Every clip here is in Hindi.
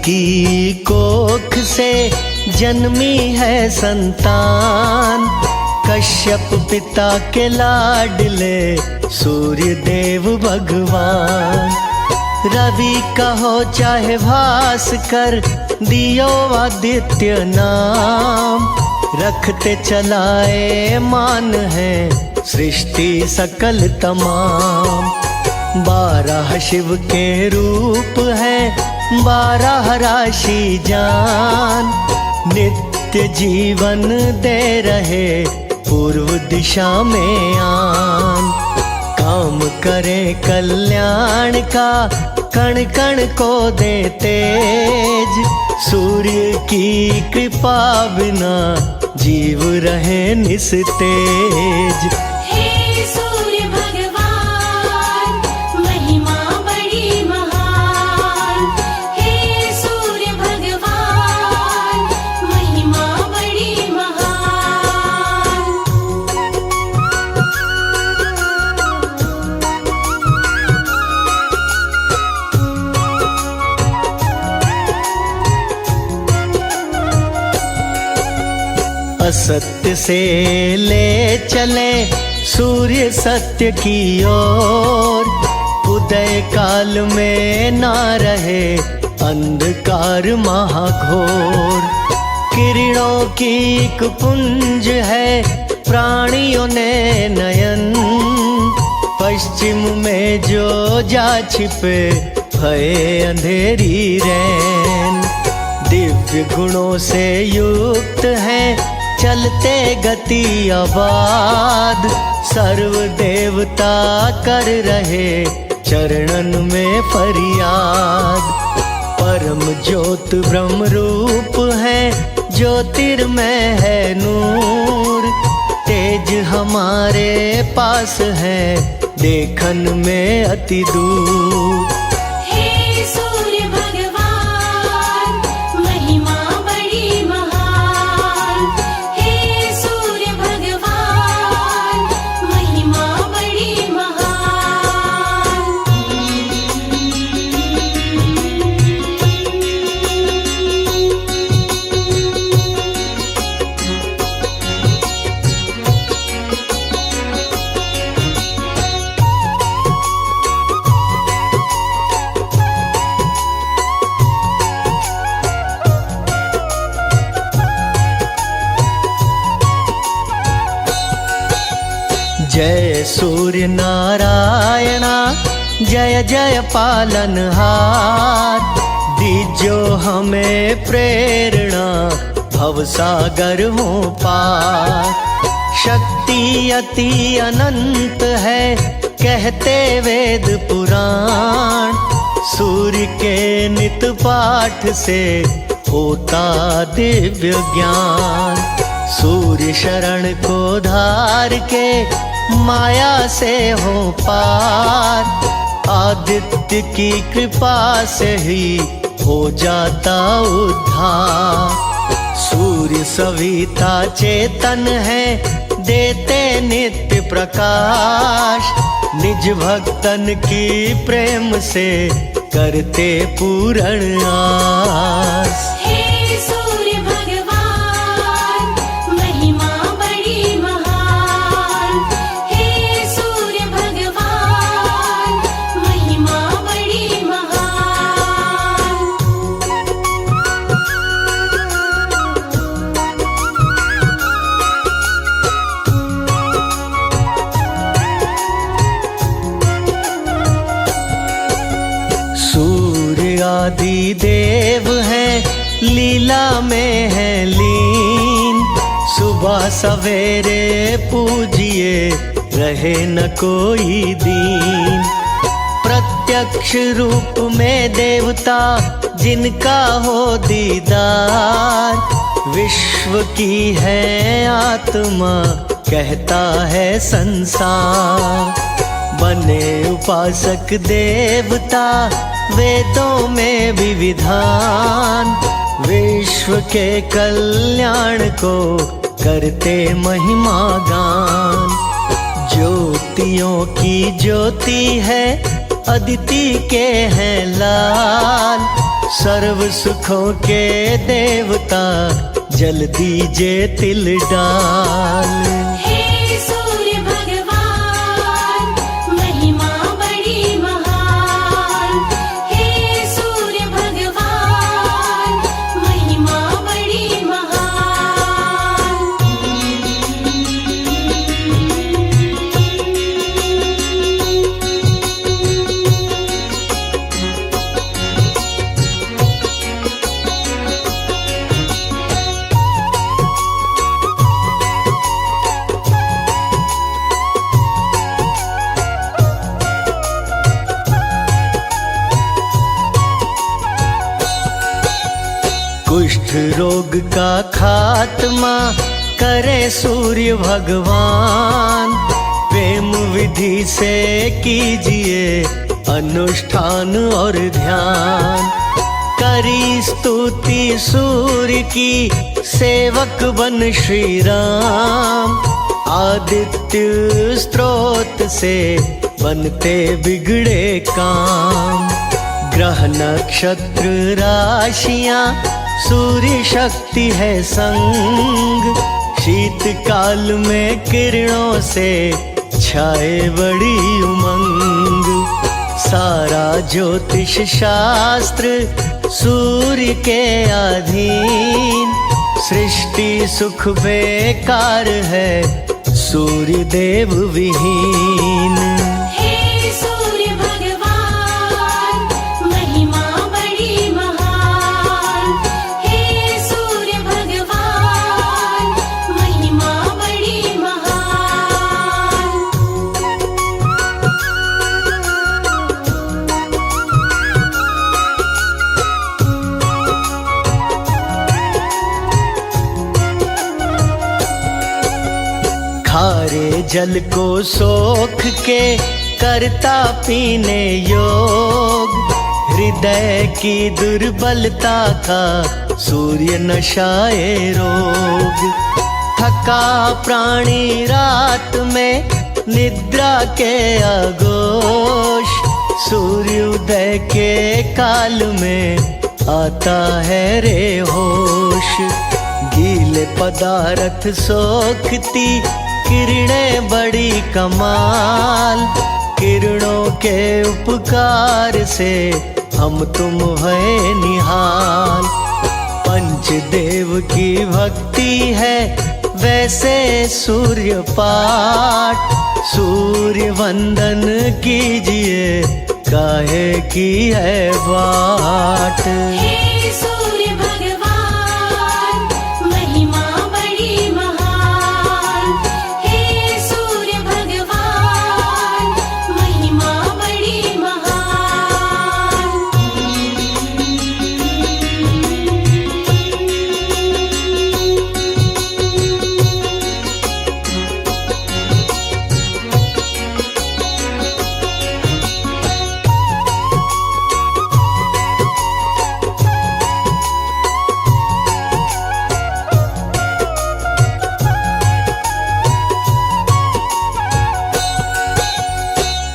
की कोख से जन्मी है संतान। कश्यप पिता के लाडले सूर्य देव भगवान। रवि कहो चाहे भास्कर दियो आदित्य नाम। रखते चलाए मान है सृष्टि सकल तमाम। 12 शिव के रूप है 12 राशि जान। नित्य जीवन दे रहे पूर्व दिशा में आन। काम करे कल्याण का कण कण को दे तेज। सूर्य की कृपा बिना जीव रहे निस्तेज। हे सूर्य भगवान महिमा बड़ी महान। हे सूर्य भगवान महिमा बड़ी महान। असत्य से ले चले सूर्य सत्य की ओर। उदय काल में ना रहे अंधकार महाघोर। किरणों की एक पुंज है प्राणियों ने नयन। पश्चिम में जो जा छिपे भये अंधेरी रैन। दिव्य गुणों से युक्त है चलते गति आबाद। सर्व देवता कर रहे चरणन में फरियाद। परम ज्योत ब्रह्म रूप है ज्योतिर्मय है नूर। तेज हमारे पास है देखन में अति दूर। हे सूर्य भगवान महिमा बड़ी महान। हे सूर्य भगवान महिमा बड़ी महान। जय सूर्य नारायणा जय जय पालनहार। दीजो हमें प्रेरणा भवसागर हो पार। शक्ति अति अनंत है कहते वेद पुराण। सूर्य के नित पाठ से होता दिव्य ज्ञान। सूर्य शरण को धार के माया से हो पार। आदित्य की कृपा से ही हो जाता उद्धार। सूर्य सविता चेतन है देते नित्य प्रकाश। निज भक्तन की प्रेम से करते पूर्ण आस। हे सूर्य भगवान महिमा बड़ी महान। हे सूर्य भगवान महिमा बड़ी महान। सूर्य आदि देव है लीला में है लीन। सुबह सवेरे पूजिए रहे न कोई दीन। प्रत्यक्ष रूप में देवता जिनका हो दीदार। विश्व की है आत्मा कहता है संसार। बने उपासक देवता वेदों में भी विधान। विश्व के कल्याण को करते महिमा गान। ज्योतियों की ज्योति है अदिति के हैं लाल। सर्व सुखों के देवता जल दीजे तिल डाल। हे सूर्य भगवान महिमा बड़ी महान। हे सूर्य भगवान महिमा बड़ी महान। कुष्ठ रोग का खात्मा करे सूर्य भगवान। प्रेम विधि से कीजिए अनुष्ठान और ध्यान। करी स्तुति सूर्य की सेवक बन श्री राम। आदित्य स्त्रोत से बनते बिगड़े काम। ग्रह नक्षत्र राशियां सूर्य शक्ति है संग। शीतकाल में किरणों से छाए बड़ी उमंग। सारा ज्योतिष शास्त्र सूर्य के अधीन। सृष्टि सुख बेकार है सूर्य देव विहीन। हे सूर्य भगवान महिमा बड़ी महान। हे सूर्य भगवान महिमा बड़ी महान। खारे जल को सोख के करता पीने योग। हृदय की दुर्बलता का सूर्य नशाए रोग। थका प्राणी रात में निद्रा के आगोश। सूर्योदय के काल में आता है रे होश। गीले पदार्थ सोखती किरणें बड़ी कमाल। किरणों के उपकार से हम तुम भय निहाल। पंचदेव की भक्ति है वैसे सूर्य पाठ। सूर्य वंदन कीजिए काहे की है बाट। हे सूर्य भगवान महिमा बड़ी महान। हे सूर्य भगवान महिमा बड़ी महान।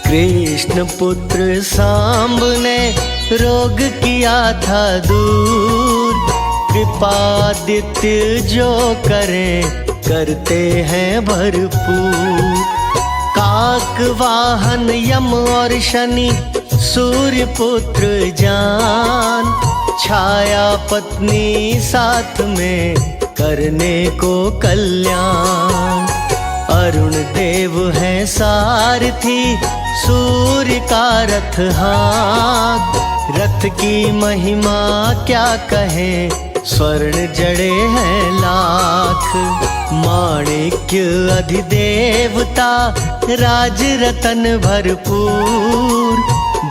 कृष्ण पुत्र सांब ने रोग किया था दूर। कृपादित्य जो करें करते हैं भरपूर। काक वाहन यम और शनि सूर्य पुत्र जान। छाया पत्नी साथ में करने को कल्याण। अरुण देव है सारथी सूर्य का रथ हाथ। रथ की महिमा क्या कहें स्वर्ण जड़े हैं लाख। माणिक्य अधिदेवता राज रतन भरपूर।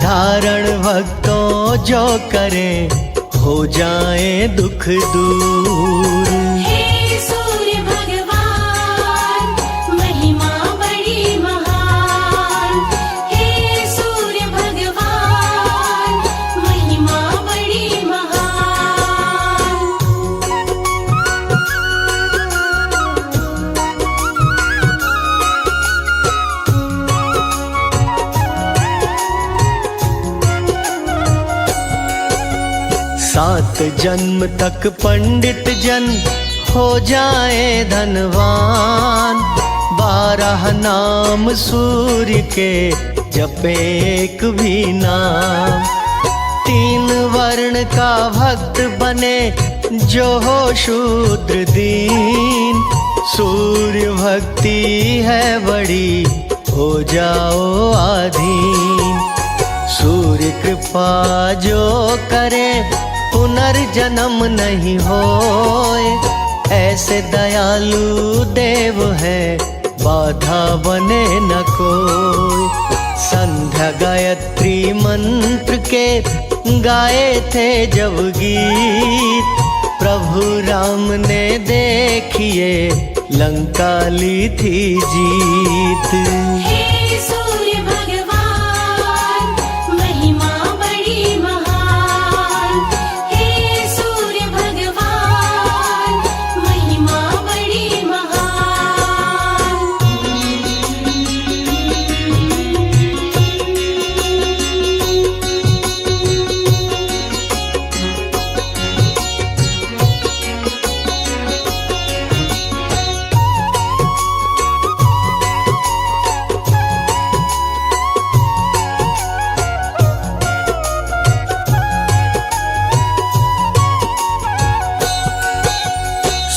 धारण भक्तों जो करें हो जाए दुख दूर। हे सूर्य भगवान महिमा बड़ी महान। हे सूर्य भगवान महिमा बड़ी महान। सात जन्म तक पंडित जन हो जाए धनवान। 12 नाम सूर्य के जपे एक भी नाम। 3 वर्ण का भक्त बने जो हो शूद्र दीन। सूर्य भक्ति है बड़ी हो जाओ आधीन। सूर्य कृपा जो करे पुनर्जन्म नहीं होए। ऐसे दयालु देव है बाधा बने न कोई। संध्या गायत्री मंत्र के गाए थे जब गीत। प्रभु राम ने देखिए लंका ली थी जीत। हे सूर्य भगवान महिमा बड़ी महान। हे सूर्य भगवान महिमा बड़ी महान।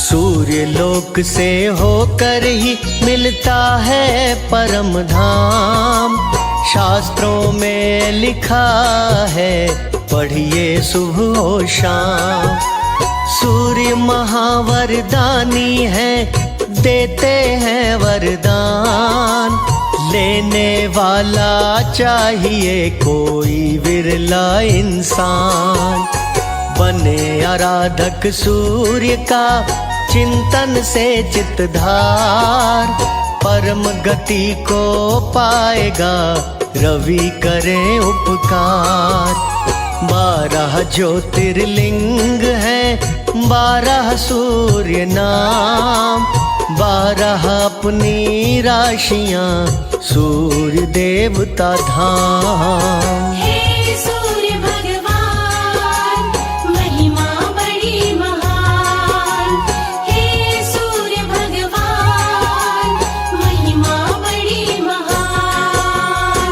सूर्य लोक से होकर ही मिलता है परम धाम। शास्त्रों में लिखा है पढ़िए सुबह और शाम। सूर्य महावरदानी है देते हैं वरदान। लेने वाला चाहिए कोई विरला इंसान। बने आराधक सूर्य का चिंतन से चित्तधार। परम गति को पाएगा रवि करे उपकार। 12 ज्योतिर्लिंग है 12 सूर्य नाम। 12 अपनी राशियां सूर्य देवता धाम। हे सूर्य भगवान महिमा बड़ी महान। हे सूर्य भगवान महिमा बड़ी महान।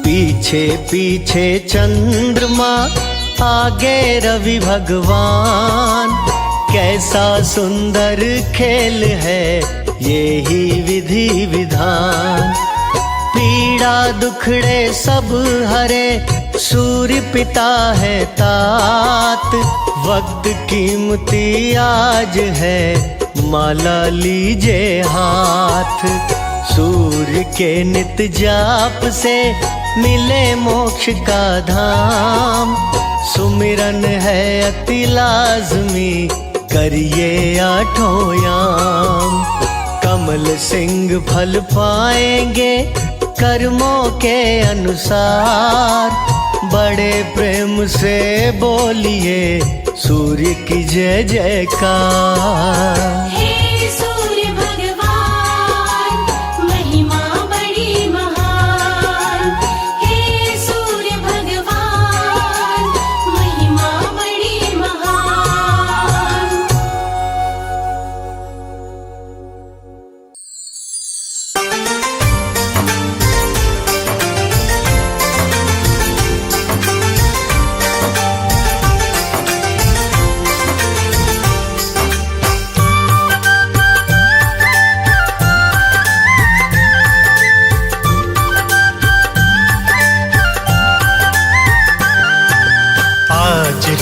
पीछे पीछे चंद्रमा आगे रवि भगवान। कैसा सुंदर खेल है ये ही विधि विधान। पीड़ा दुखड़े सब हरे सूर्य पिता है तात। वक्त कीमती आज है माला लीजे हाथ। सूर्य के नित जाप से मिले मोक्ष का धाम। सुमिरन है अति लाजमी करिए 8 याम। कमल सिंह फल पाएंगे कर्मों के अनुसार। बड़े प्रेम से बोलिए सूर्य की जय जयकार। हे सूर्य भगवान महिमा बड़ी महान। हे सूर्य भगवान महिमा बड़ी महान।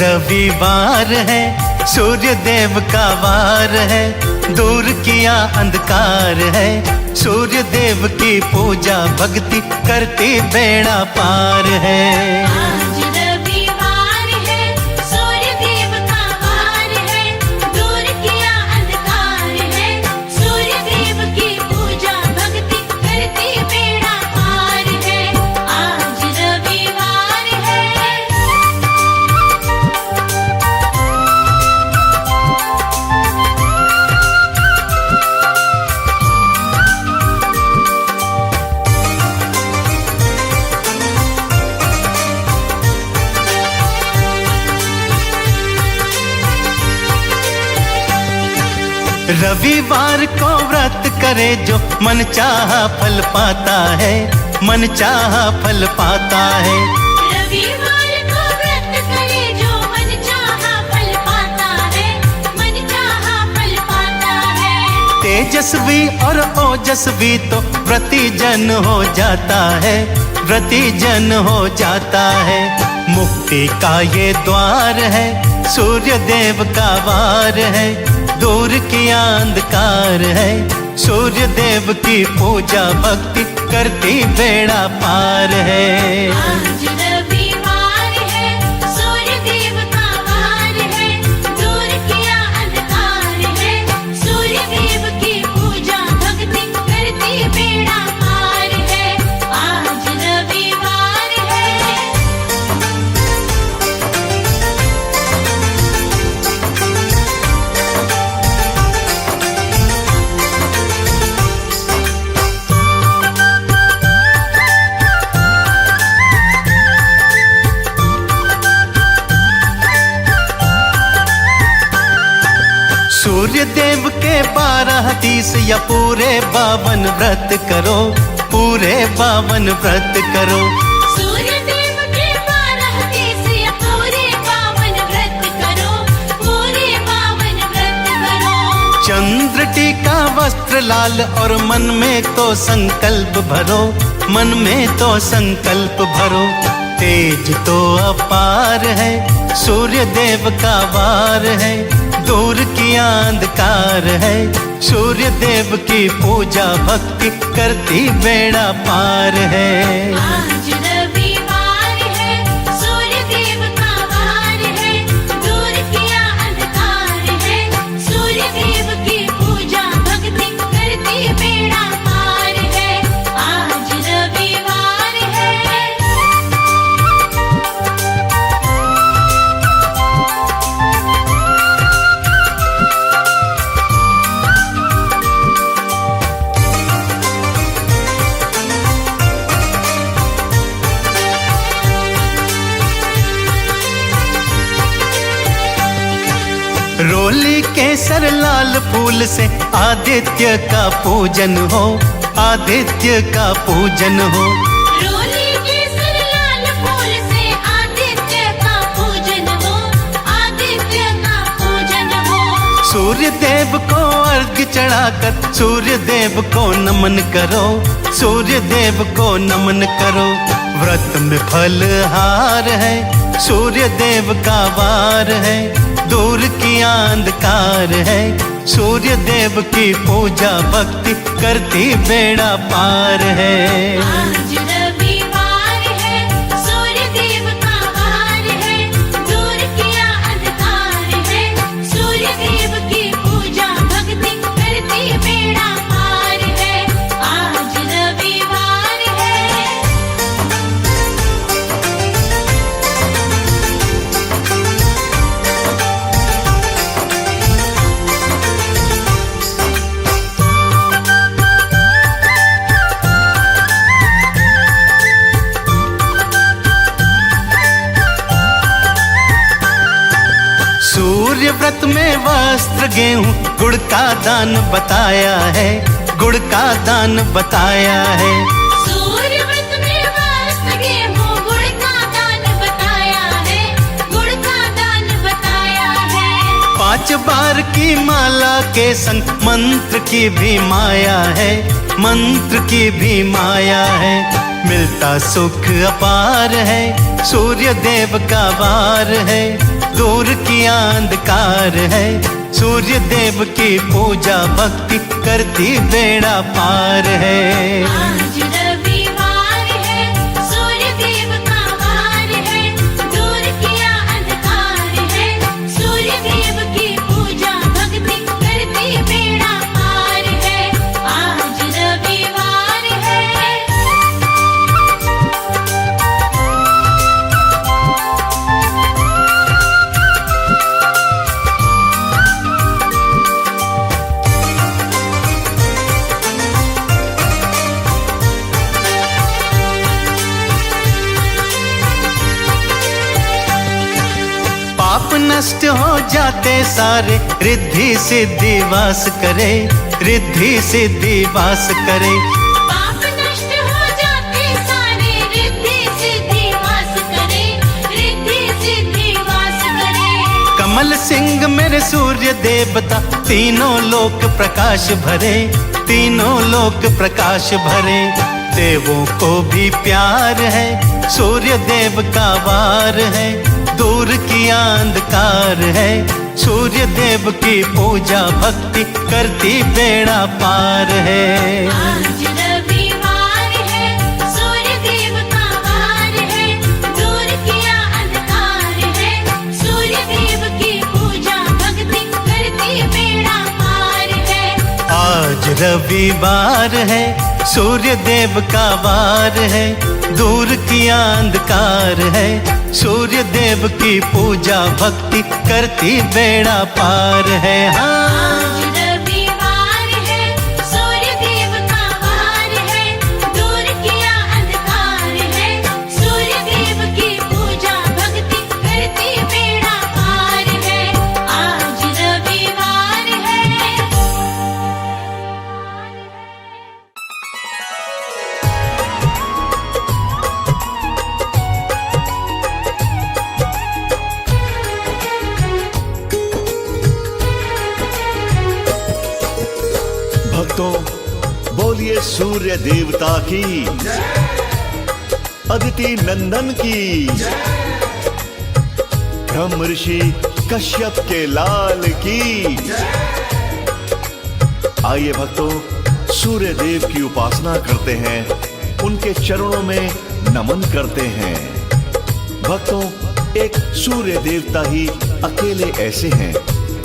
रविवार है सूर्य देव का वार है। दूर किया अंधकार है सूर्य देव की पूजा भक्ति करती बेड़ा पार है। आज रविवार है सूर्य देव का वार है। दूर किया अंधकार है सूर्य देव की पूजा भक्ति करती बेड़ा पार है। आज रविवार है। रविवार को व्रत करे जो मन चाहा फल पाता है, मन चाहा फल पाता है। रविवार को व्रत करे जो मन चाहा फल पाता है, मन चाहा फल पाता है। तेजस्वी और ओजस्वी तो व्रती जन हो जाता है, व्रती जन हो जाता है। मुक्ति का ये द्वार है, सूर्य देव का वार है, दूर किया अंधकार है। सूर्य देव की पूजा भक्ति करती बेड़ा पार है। आज रविवार है, सूर्य देव का वार है, दूर किया अंधकार है। सूर्य देव की पूजा भक्ति करती बेड़ा पार है। आज रविवार है। सूर्य देव के 12 तीस या पूरे 52 व्रत करो, पूरे 52 व्रत करो। सूर्य देव के 12 तीस या पूरे 52 व्रत करो, पूरे 52 व्रत करो। चंद्र टीका वस्त्र लाल और मन में तो संकल्प भरो, मन में तो संकल्प भरो। तेज तो अपार है, सूर्य देव का वार है, दूर किया अंधकार है। सूर्य देव की पूजा भक्ति करती बेड़ा पार है। आज रविवार है, सूर्य देव का वार है, दूर किया अंधकार है। सूर्य देव की पूजा भक्ति करती बेड़ा पार है। आज रविवार है। रोली केसर लाल फूल से आदित्य का पूजन हो, आदित्य का पूजन हो। रोली केसर लाल फूल से आदित्य का पूजन हो, आदित्य का पूजन हो। सूर्य देव को अर्घ चढ़ाकर सूर्य देव को नमन करो, सूर्य देव को नमन करो। व्रत में फलहार है, सूर्य देव का वार है, दूर किया अंधकार है। सूर्य देव की पूजा भक्ति करती बेड़ा पार है। आज रविवार है, सूर्य देव का वार है, दूर किया अंधकार है। सूर्य देव की पूजा भक्ति करती बेड़ा पार है। आज रविवार है। सूर्य व्रत में वस्त्र गेहूं गुड़ का दान बताया है, गुड़ का दान बताया है। सूर्य व्रत में वस्त्र गेहूं गुड़ का दान बताया है, गुड़ का दान बताया है। 5 बार की माला के संग मंत्र की भी माया है, मंत्र की भी माया है। मिलता सुख अपार है, सूर्य देव का वार है, दूर किया अंधकार है। सूर्य देव की पूजा भक्ति करती बेड़ा पार है। आज रविवार है, सूर्य देव का वार है, दूर किया अंधकार है। सूर्य देव की पूजा भक्ति करती बेड़ा पार है। आज रविवार है। नष्ट हो जाते सारे, रिद्धि सिद्धि वास करे, रिद्धि सिद्धि वास करे। पाप नष्ट हो जाते सारे, रिद्धि सिद्धि वास करे, रिद्धि सिद्धि वास करे। कमल सिंह मेरे सूर्य देवता, तीनों लोक प्रकाश भरे, तीनों लोक प्रकाश भरे। देवों को भी प्यार है, सूर्य देव का वार है, दूर किया अंधकार है। सूर्य देव की पूजा भक्ति करती बेड़ा पार है। आज रविवार है, सूर्य देव का वार है, दूर किया अंधकार है। सूर्य देव की पूजा भक्ति करती बेड़ा पार है। आज रविवार है, सूर्य देव का वार है, दूर किया अंधकार है। सूर्य देव की पूजा भक्ति करती बेड़ा पार है। आज रविवार है, सूर्य देव का वार है, दूर किया अंधकार है। सूर्य देव की पूजा भक्ति करती बेड़ा पार है। आज रविवार है। भक्तों, बोलिए सूर्य देवता की, अदिति नंदन की, ब्रह्म ऋषि कश्यप के लाल की। आइए भक्तों, सूर्य देव की उपासना करते हैं, उनके चरणों में नमन करते हैं। भक्तों, एक सूर्य देवता ही अकेले ऐसे हैं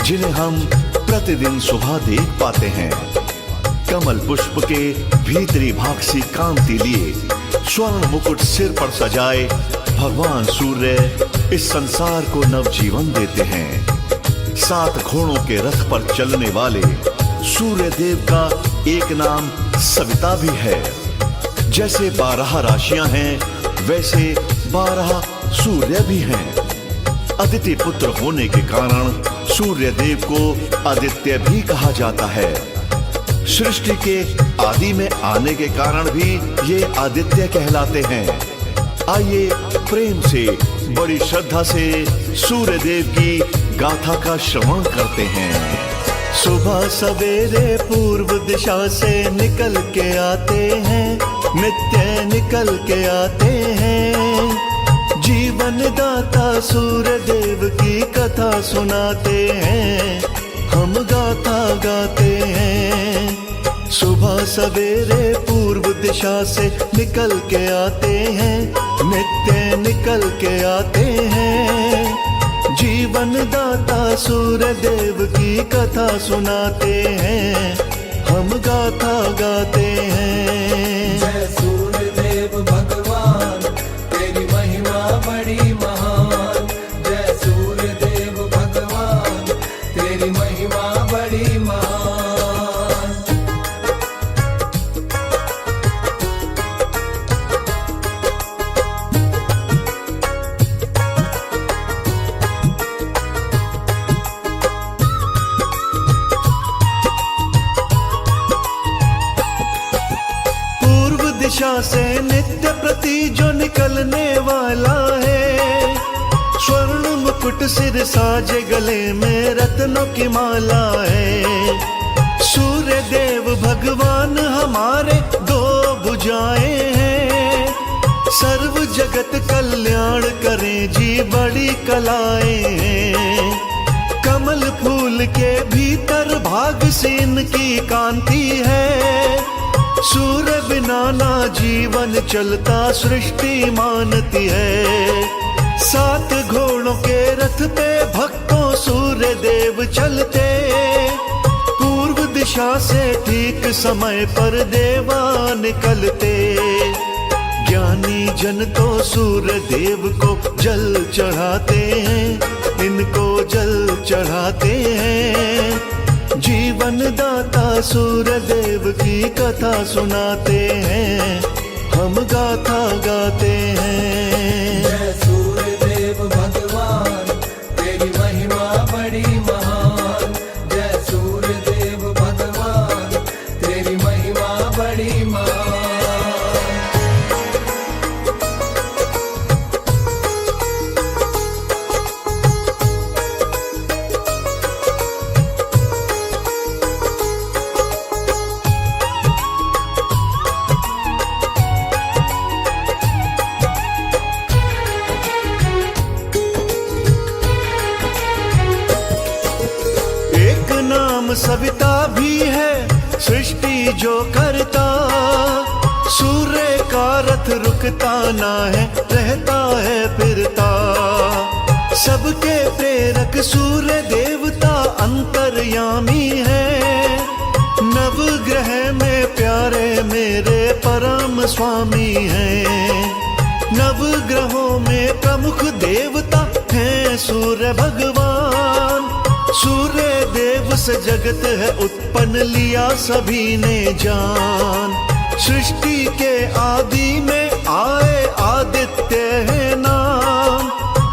जिन्हें हम प्रतिदिन सुबह देख पाते हैं। कमल पुष्प के भीतरी भाग सी कांति लिए, स्वर्ण मुकुट सिर पर सजाए भगवान सूर्य इस संसार को नवजीवन देते हैं। 7 घोड़ों के रथ पर चलने वाले सूर्य देव का एक नाम सविता भी है। जैसे 12 राशियां हैं, वैसे 12 सूर्य भी हैं। अदिति पुत्र होने के कारण सूर्य देव को आदित्य भी कहा जाता है। सृष्टि के आदि में आने के कारण भी ये आदित्य कहलाते हैं। आइए प्रेम से, बड़ी श्रद्धा से सूर्य देव की गाथा का श्रवण करते हैं। सुबह सवेरे पूर्व दिशा से निकल के आते हैं, नित्य निकल के आते हैं। जीवन दाता सूर्य देव की कथा सुनाते हैं, हम गाथा गाते हैं। सुबह सवेरे पूर्व दिशा से निकल के आते हैं, नित्य निकल के आते हैं। जीवन दाता सूर्य देव की कथा सुनाते हैं, हम गाथा गाते हैं। जय सूर्य देव भगवान, तेरी महिमा बड़ी महान। जय सूर्य देव भगवान, तेरी महिमा बड़ी महान। पूर्व दिशा से नित्य प्रति जो निकलने वाला है, स्वर्ण मुकुट सिर साजे गले में रत्नों की माला है। सूर्य देव भगवान हमारे 2 भुजाएं हैं, सर्व जगत कल्याण करें जी बड़ी कलाएं हैं। कमल फूल के भीतर भाग से इनकी कांति है, सूर्य बिना ना जीवन चलता सृष्टि मानती है। 7 घोड़ों के रथ पे भक्तों सूर्य देव चलते, पूर्व दिशा से ठीक समय पर देवा निकलते। ज्ञानी जन तो सूर्य देव को जल चढ़ाते हैं, इनको जल चढ़ाते हैं। जीवन दाता सूर्य देव की कथा सुनाते हैं, हम गाथा गाते हैं। जय सूर्य देव भगवान, तेरी महिमा सविता भी है सृष्टि जो करता, सूर्य का रथ रुकता ना है, रहता है फिरता। सबके प्रेरक सूर्य देवता अंतर्यामी है, नवग्रह में प्यारे मेरे परम स्वामी हैं। नवग्रहों में प्रमुख देवता हैं सूर्य भगवान, सूर्य देव से जगत है उत्पन्न लिया सभी ने जान। सृष्टि के आदि में आए आदित्य है नाम,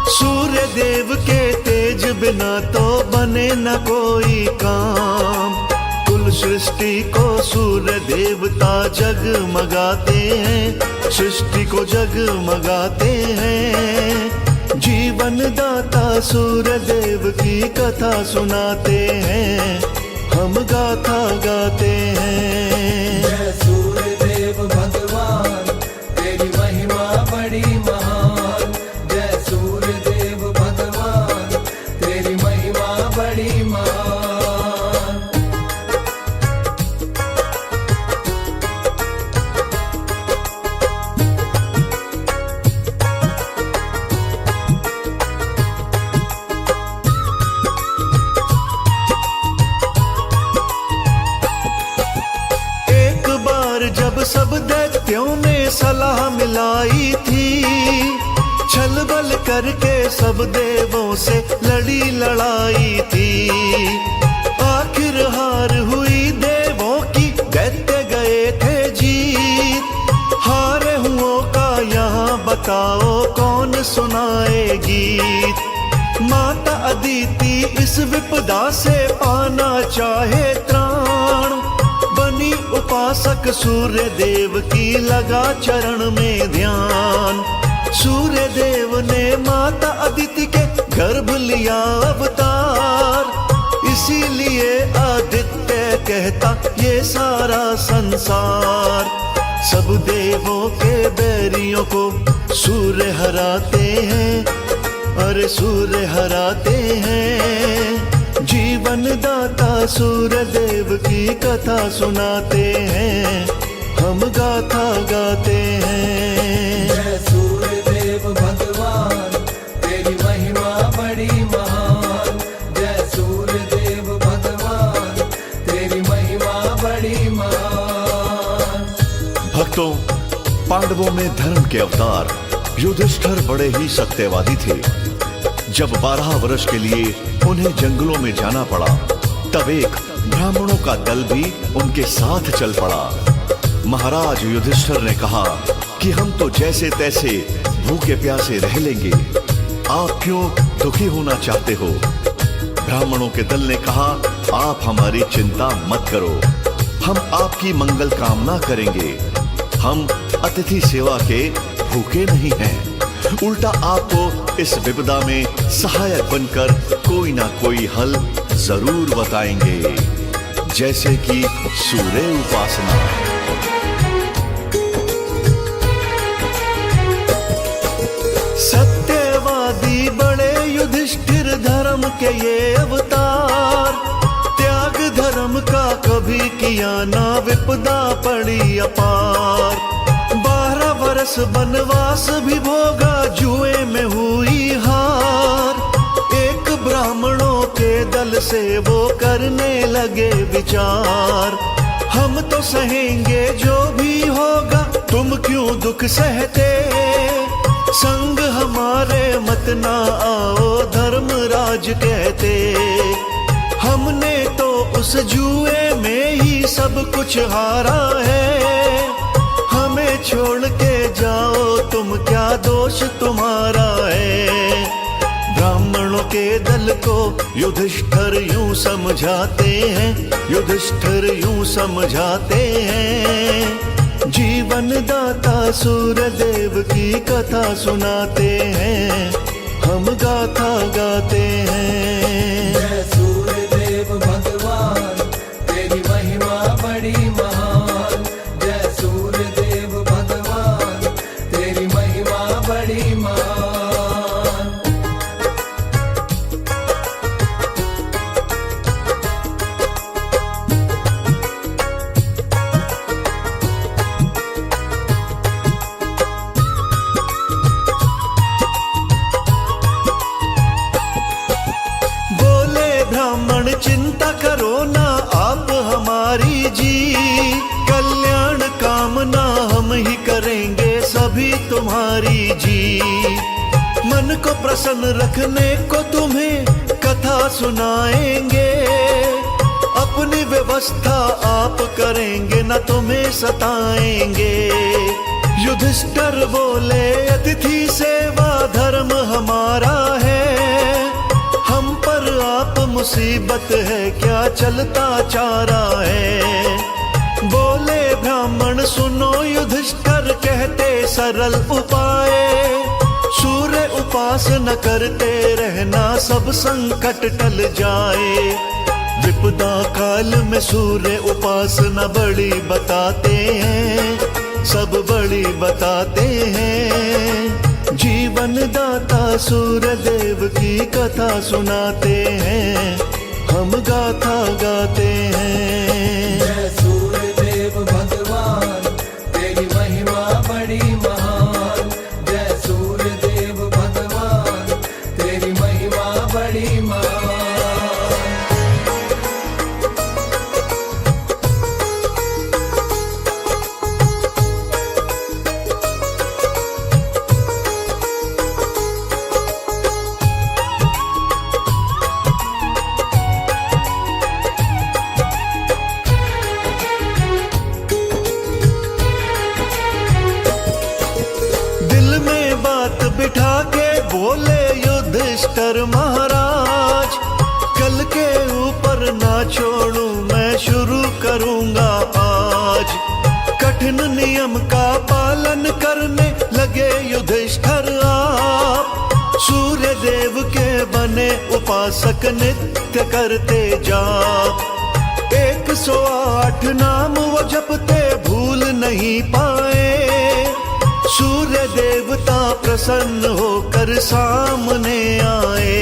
सूर्य देव के तेज बिना तो बने न कोई काम। कुल सृष्टि को सूर्य देवता जगमगाते हैं, सृष्टि को जगमगाते हैं। जीवन दाता सूर्य देव की कथा सुनाते हैं, हम गाथा गाते हैं। जय सूर्य देव भगवान तेरी महिमा बड़ी महान। जय सूर्य देव भगवान तेरी महिमा बड़ी महान। जब सब दैत्यों ने सलाह मिलाई थी, छल बल करके सब देवों से लड़ी लड़ाई थी। आखिर हार हुई देवों की, दैत्य गए थे जीत। हारे हुओं का यहाँ बताओ कौन सुनाए गीत। माता अदिति इस विपदा से पाना चाहे त्राण, बनी उपासक सूर्य देव की लगा चरण में ध्यान। सूर्य देव ने माता अदिति के गर्भ लिया अवतार, इसीलिए आदित्य कहता ये सारा संसार। सब देवों के बैरियों को सूर्य हराते हैं, अरे सूर्य हराते हैं। जीवन दाता सूर्य देव की कथा सुनाते हैं, हम गाथा गाते हैं। जय सूर्य देव भगवान तेरी महिमा बड़ी महान। जय सूर्य देव भगवान तेरी महिमा बड़ी महान। भक्तों, पांडवों में धर्म के अवतार युधिष्ठिर बड़े ही सत्यवादी थे। जब 12 वर्ष के लिए उन्हें जंगलों में जाना पड़ा, तब एक ब्राह्मणों का दल भी उनके साथ चल पड़ा। महाराज युधिष्ठिर ने कहा कि हम तो जैसे तैसे भूखे प्यासे रह लेंगे, आप क्यों दुखी होना चाहते हो? ब्राह्मणों के दल ने कहा, आप हमारी चिंता मत करो, हम आपकी मंगल कामना करेंगे। हम अतिथि सेवा के भूखे नहीं हैं, उल्टा आपको इस विपदा में सहायक बनकर कोई ना कोई हल जरूर बताएंगे, जैसे कि सूर्य उपासना। सत्यवादी बड़े युधिष्ठिर धर्म के ये अवतार, त्याग धर्म का कभी किया ना, विपदा पड़ी अपार। 12 वर्ष वनवास भी भोगा, जुए में हुई हार। एक ब्राह्मणों के दल से वो करने लगे विचार, हम तो सहेंगे जो भी होगा, तुम क्यों दुख सहते? संग हमारे मत ना आओ, धर्मराज कहते। हमने तो उस जुए में ही सब कुछ हारा है, हमें छोड़ के जाओ तुम, क्या दोष तुम्हारा है? ब्राह्मणों के दल को युधिष्ठिर यूं समझाते हैं, युधिष्ठिर यूं समझाते हैं। जीवन दाता सूर्य देव की कथा सुनाते हैं, हम गाथा गाते हैं। जय सूर्य देव भगवान तेरी महिमा बड़ी महान। जय सूर्य देव भगवान तेरी महिमा बड़ी महान। तुम्हारी जीत। मन को प्रसन्न रखने को तुम्हें कथा सुनाएंगे, अपनी व्यवस्था आप करेंगे न तुम्हें सताएंगे। युधिष्ठिर बोले अतिथि सेवा धर्म हमारा है, हम पर आप मुसीबत है क्या चलता चारा है। बोले ब्राह्मण सुनो युधिष्ठिर कहते सरल उपाय, सूर्य उपासना करते रहना सब संकट टल जाए। विपदा काल में सूर्य उपासना बड़ी बताते हैं, सब बड़ी बताते हैं। जीवन दाता सूर्य देव की कथा सुनाते हैं, हम गाथा गाते हैं। जय सूर्य देव भगवान तेरी महिमा बड़ी महान। जय सूर्य देव भगवान तेरी महिमा बड़ी महान। बिठा के बोले युधिष्ठिर महाराज, कल के ऊपर ना छोड़ूं मैं शुरू करूंगा आज। कठिन नियम का पालन करने लगे युधिष्ठिर आप, सूर्य देव के बने उपासक नित्य करते जाप। 108 नाम वो जपते भूल नहीं पाए, सूर्य देवता प्रसन्न होकर सामने आए।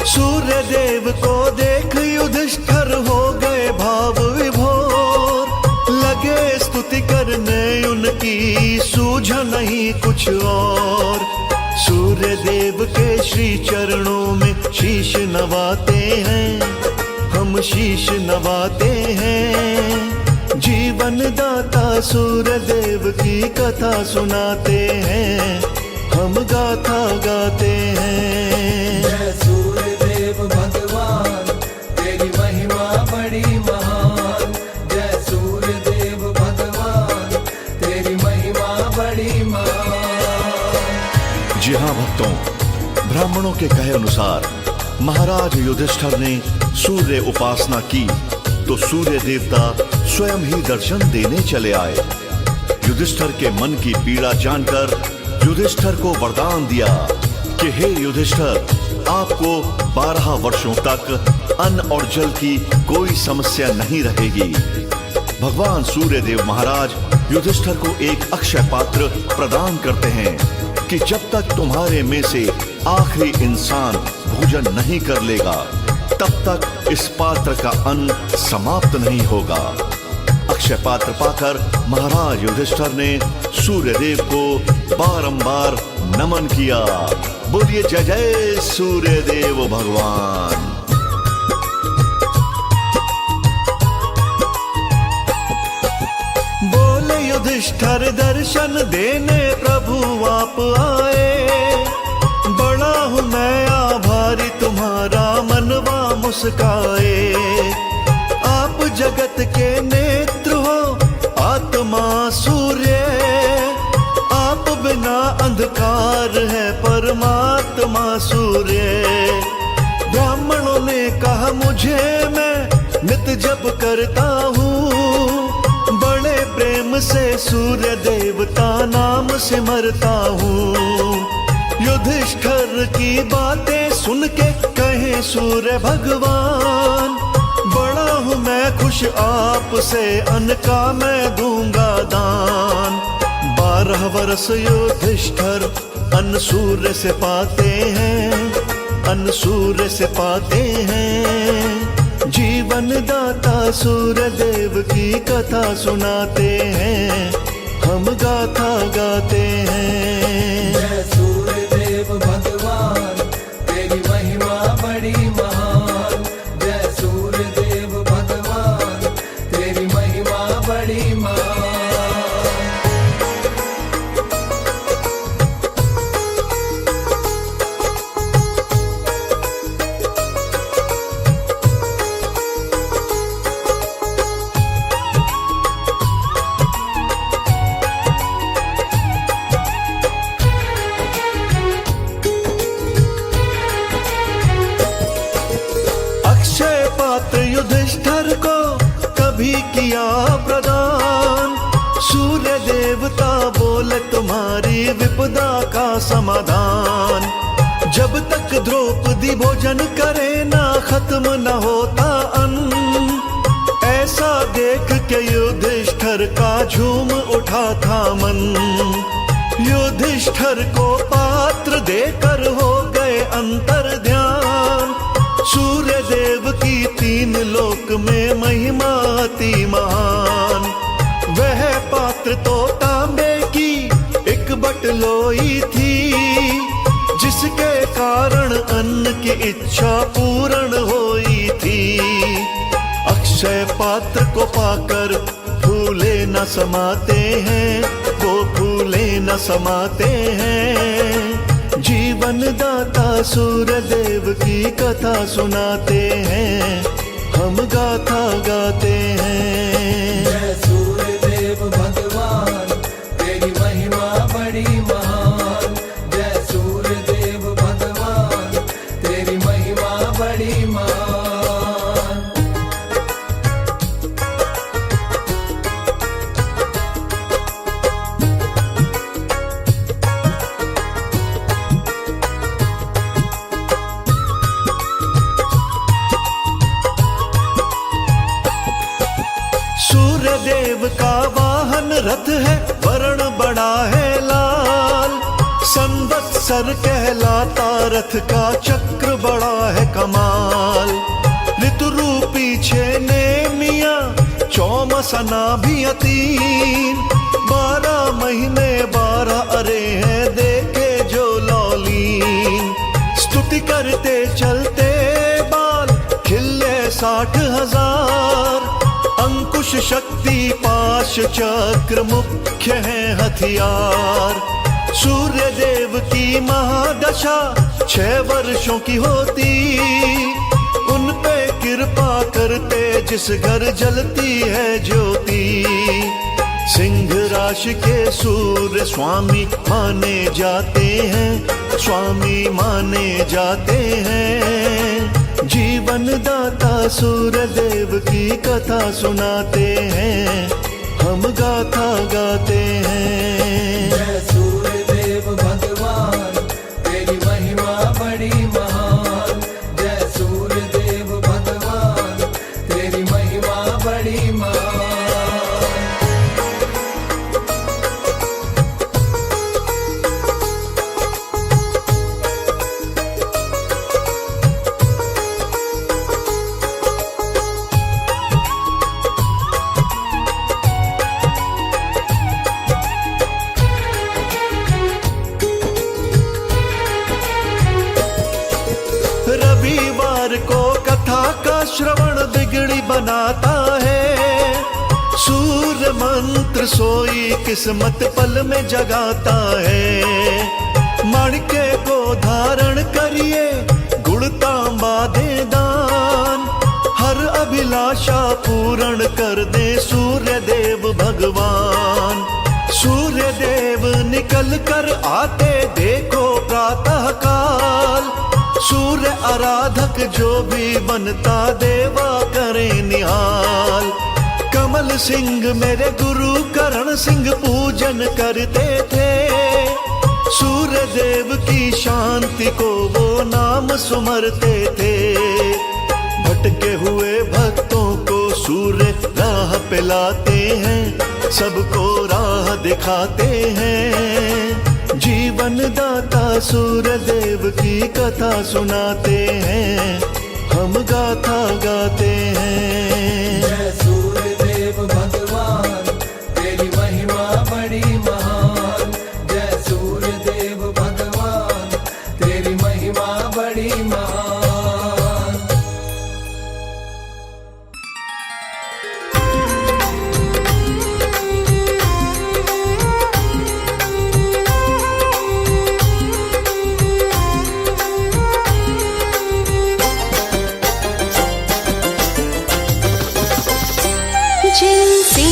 सूर्य देव को देख युधिष्ठिर हो गए भाव विभोर, लगे स्तुति करने उनकी सूझा नहीं कुछ और। सूर्य देव के श्री चरणों में शीश नवाते हैं, हम शीश नवाते हैं। जीवन दाता सूर्य देव की कथा सुनाते हैं, हम गाथा गाते हैं। जय सूर्य देव भगवान तेरी महिमा बड़ी महान। जय सूर्य देव भगवान तेरी महिमा बड़ी महान। जी हाँ भक्तों, ब्राह्मणों के कहे अनुसार महाराज युधिष्ठिर ने सूर्य उपासना की तो सूर्य देवता स्वयं ही दर्शन देने चले आए। युधिष्ठिर के मन की पीड़ा जानकर युधिष्ठिर को वरदान दिया कि हे युधिष्ठिर, आपको 12 वर्षों तक अन्न और जल की कोई समस्या नहीं रहेगी। भगवान सूर्य देव महाराज युधिष्ठिर को एक अक्षय पात्र प्रदान करते हैं कि जब तक तुम्हारे में से आखिरी इंसान भोजन नहीं कर लेगा तब तक इस पात्र का अन्न समाप्त नहीं होगा। अक्षय पात्र पाकर महाराज युधिष्ठिर ने सूर्य देव को बारंबार नमन किया। बोलिए जय जय सूर्य देव भगवान। बोले युधिष्ठिर दर्शन देने प्रभु आप आए, बड़ा हूँ मैं आभारी तुम्हारा मनवा मुस्काए। आप जगत के नेत्र हो आत्मा सूर्य, आप बिना अंधकार है परमात्मा सूर्य। ब्राह्मणों ने कहा मुझे मैं नित जप करता हूँ, बड़े प्रेम से सूर्य देवता नाम सिमरता हूँ। युधिष्ठिर की बातें सुन के कहे सूर्य भगवान, बड़ा हूँ मैं खुश आपसे अन्न का मैं दूंगा दान। 12 वर्ष युधिष्ठिर अन्न सूर्य से पाते हैं, अन्न सूर्य से पाते हैं। जीवन दाता सूर्य देव की कथा सुनाते हैं, हम गाथा गाते हैं। जय सूर्य देव भगवान तेरी महिमा बड़ी महान। जय सूर्य देव भगवान तेरी महिमा बड़ी महान। किया प्रदान। सूर्य देवता बोले तुम्हारी विपदा का समाधान। जब तक द्रौपदी भोजन करे ना खत्म न होता अन्न। ऐसा देख के युधिष्ठिर का झूम उठा था मन। युधिष्ठिर को पात्र देकर हो गए अंतर ध्यान। सूर्य देव की तीन लोक में महिमा अति महान। वह पात्र तो तांबे की एक बटलोई थी, जिसके कारण अन्न की इच्छा पूर्ण हुई थी। अक्षय पात्र को पाकर फूले न समाते हैं, वो फूले न समाते हैं। जीवन दाता सूर्य देव की कथा सुनाते हैं, हम गाथा गाते हैं। जय सूर्य देव भगवान, तेरी महिमा बड़ी महान। जय सूर्य देव भगवान, तेरी महिमा बड़ी महान। सूर्य देव का वाहन रथ है, वर्ण बड़ा है लाल। संवत्सर कहलाता रथ का चक्र बड़ा है कमाल। ऋतु रूपी छह नेमिया, चौमसना भी अतीन। 12 महीने 12 अरे हैं देखे जो लौलीन। स्तुति करते चलते बाल खिले 60,000। अंकुश शक्ति पाश चक्र मुख्य है हथियार। सूर्य देव की महादशा 6 वर्षों की होती। उन पे कृपा करते जिस घर जलती है ज्योति। सिंह राशि के सूर्य स्वामी माने जाते हैं, स्वामी माने जाते हैं। जीवन दाता सूर्य देव की कथा सुनाते हैं, हम गाथा गाते हैं। जय सूर्य देव भगवान, तेरी महिमा बड़ी महान। जय सूर्य देव भगवान, तेरी महिमा बड़ी महान। रविवार को कथा का श्रवण बिगड़ी बनाता है। सूर्य मंत्र सोई किस्मत पल में जगाता है। मणके को धारण करिए, गुड़ तांबा दे दान। हर अभिलाषा पूर्ण कर दे सूर्य देव भगवान। सूर्य देव निकल कर आते देखो प्रातः काल। सूर्य आराधक जो भी बनता देवा करे निहाल। कमल सिंह मेरे गुरु करण सिंह पूजन करते थे। सूर्य देव की शांति को वो नाम सुमरते थे। भटके हुए भक्तों को सूर्य राह पे लाते हैं, सबको राह दिखाते हैं। जीवन दाता सूर्य देव की कथा सुनाते हैं, हम गाथा गाते हैं। जय सूर्य देव भगवान, तेरी महिमा बड़ी महान। जय सूर्य देव भगवान, तेरी महिमा बड़ी महान। जिनसे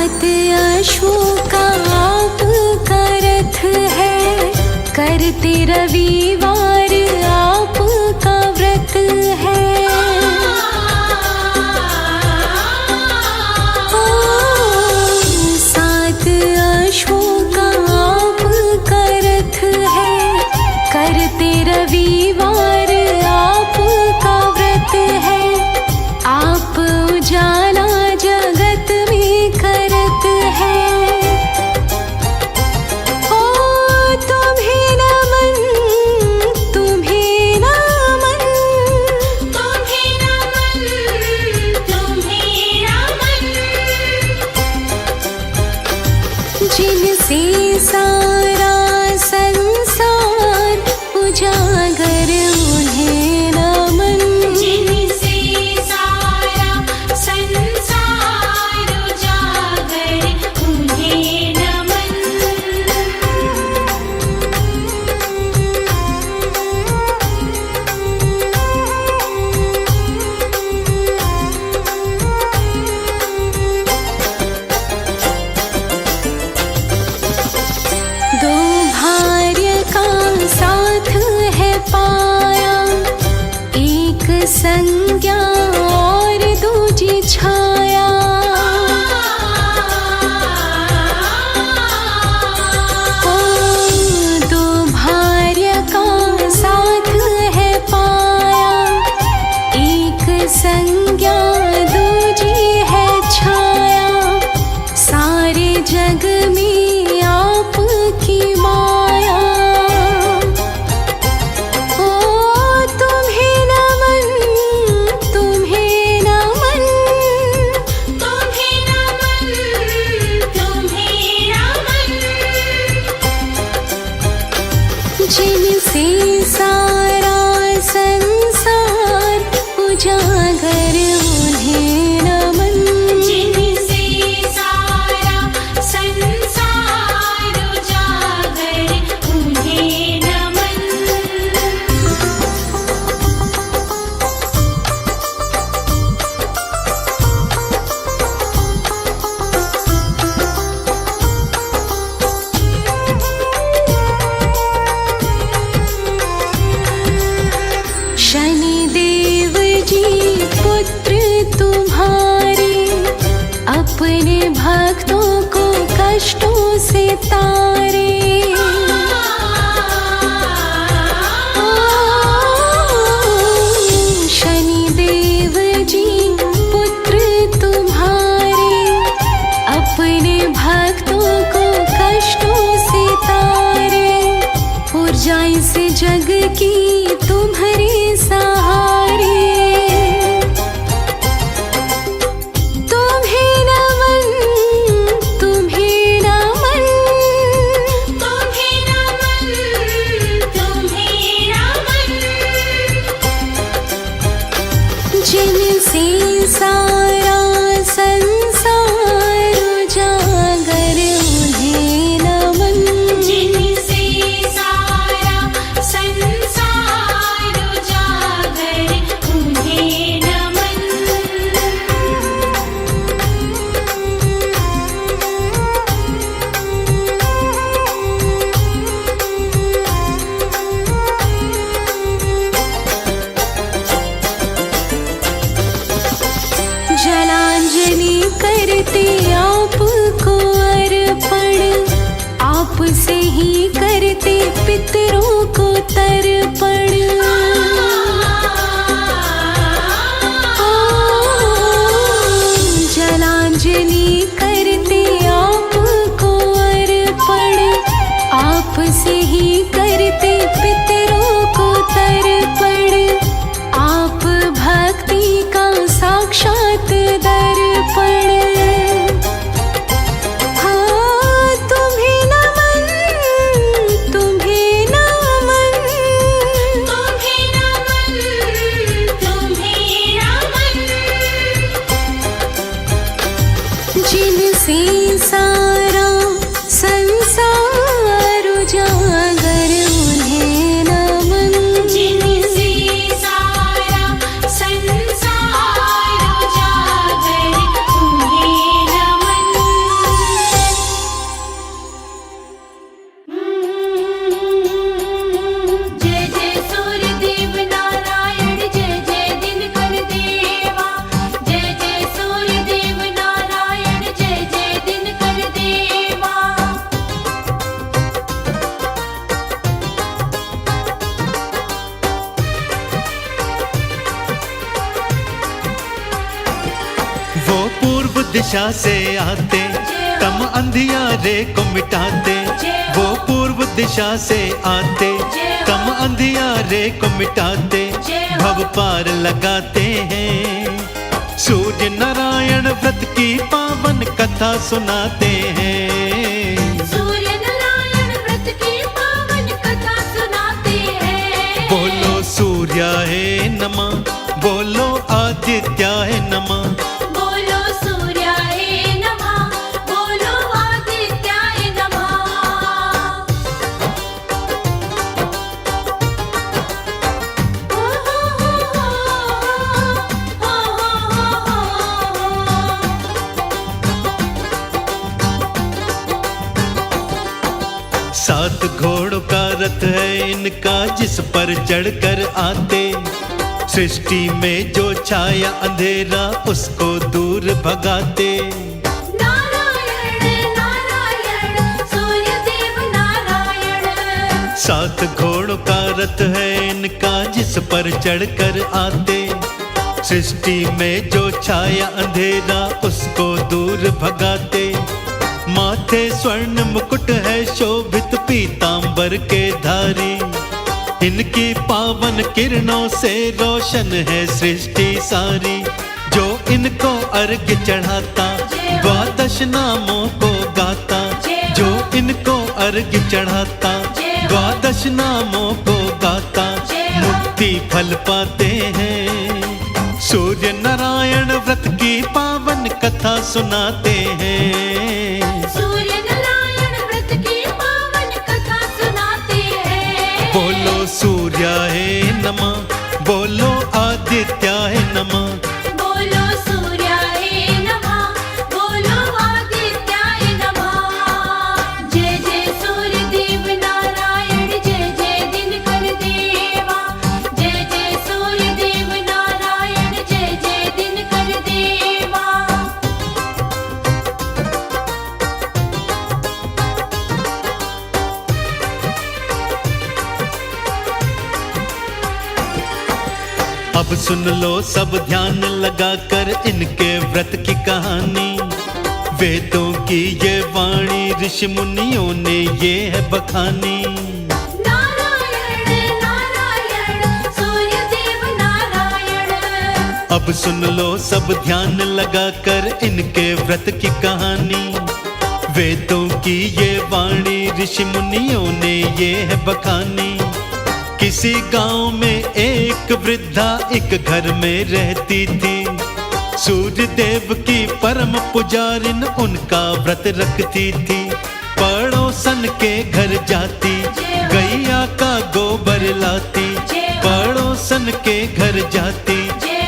सात अश्वों का आपका रथ है, करते रविवार आपका व्रत है। सात अश्वों का आपका रथ है, करते रविवार आपका व्रत है। आप उजाला जगत में करत है। ओ तुम्हें नमन, तुम्हें नमन, तुम्हें नमन, तुम्हें नमन। जिनसे सारा संसार उजागर उन्हें नमन। जिनसे सारा संसार उजागर उन्हें नमन। दो भार्य का साथ है पाया, एक संज्ञा और दूजी छाया। ओ दो भार्य का साथ है पाया, एक संज्ञा दूजी है छाया। सारे जग में आपकी माया। ओ तुम्हें नमन, तुम्हें नमन, तुम्हें नमन, तुम्हें नमन। जिनसे सारा संसार उजागर उन्हें नमन। जिनसे सारा संसार उजागर उन्हें नमन। शनिदेव जी पुत्र तुम्हारे, अपने भक्तों को कष्टों से तारे। शनिदेव जी पुत्र तुम्हारे, अपने भक्तों को कष्टों से तारे। ऊर्जा से जग की तुम्हारे सहारे। तुम्हें नमन, तुम्हें नमन, तुम्हें नमन, तुम्हें नमन। जिनसे सारा संसार उजागर उन्हें नमन। जिनसे सारा संसार उजागर उन्हें नमन। जलांजलि करते आपको अर्पण, आपसे ही करते पितरों को तर्पण। जलांजलि करते आपको अर्पण, आपसे ही करते पितरों को तर्पण। आप भक्ति का साक्षात दर्पण। हाँ तुम्हें नमन, तुम्हें नमन, तुम्हें नमन, तुम्हें नमन। जिनसे सारा संसार उजागर उन्हें नमन। जिनसे सारा संसार उजागर उन्हें नमन। दिशा से आते, तम अंधियारे को मिटाते। वो पूर्व दिशा से आते, तम अंधियारे को मिटाते, भव पार लगाते हैं। सूर्य नारायण व्रत की पावन कथा सुनाते हैं। सूर्य नारायण व्रत की पावन कथा सुनाते हैं। बोलो सूर्याय नमः, बोलो आदित्याय नमः। बोलो सूर्याय नमः, बोलो आदित्याय नमः। हो हो हो हो हो। सात घोड़ों का रथ है इनका, जिस पर चढ़कर आते। सृष्टि में जो छाया अंधेरा, उसको दूर भगाते। नारायण नारायण सूर्यदेव नारायण। सात घोड़ों का रथ है इनका, जिस पर चढ़कर आते। सृष्टि में जो छाया अंधेरा, उसको दूर भगाते। माथे स्वर्ण मुकुट है शोभित पीतांबर के धारी। इनकी पावन किरणों से रोशन है सृष्टि सारी। जो इनको अर्घ्य चढ़ाता, द्वादश नामों को गाता। जो इनको अर्घ्य चढ़ाता, द्वादश नामों को गाता, मुक्ति फल पाते हैं। सूर्य नारायण व्रत की पावन कथा सुनाते हैं। सूर्य नारायण व्रत की पावन कथा सुनाते हैं। बोलो सूर्याय नमः, बोलो आदित्याय नमः। बोलो सूर्याय नमः, बोलो आदित्याय नमः। जय जय सूर्यदेव नारायण, जय जय दिनकर देवा। जय जय सूर्यदेव नारायण, जय जय दिनकर देवा। अब सुन लो सब ध्यान लगाकर इनके व्रत की कहानी। वेदों की ये वाणी ऋषि मुनियों ने ये है बखानी। नारायण नारायण सूर्यदेव नारायण। अब सुन लो सब ध्यान लगाकर इनके व्रत की कहानी। वेदों की ये वाणी ऋषि मुनियों ने ये है बखानी। किसी गांव में एक वृद्धा एक घर में रहती थी। सूर्य देव की परम पुजारिन उनका व्रत रखती थी। पड़ोसन के घर जाती, गैया का गोबर लाती। पड़ोसन के घर जाती,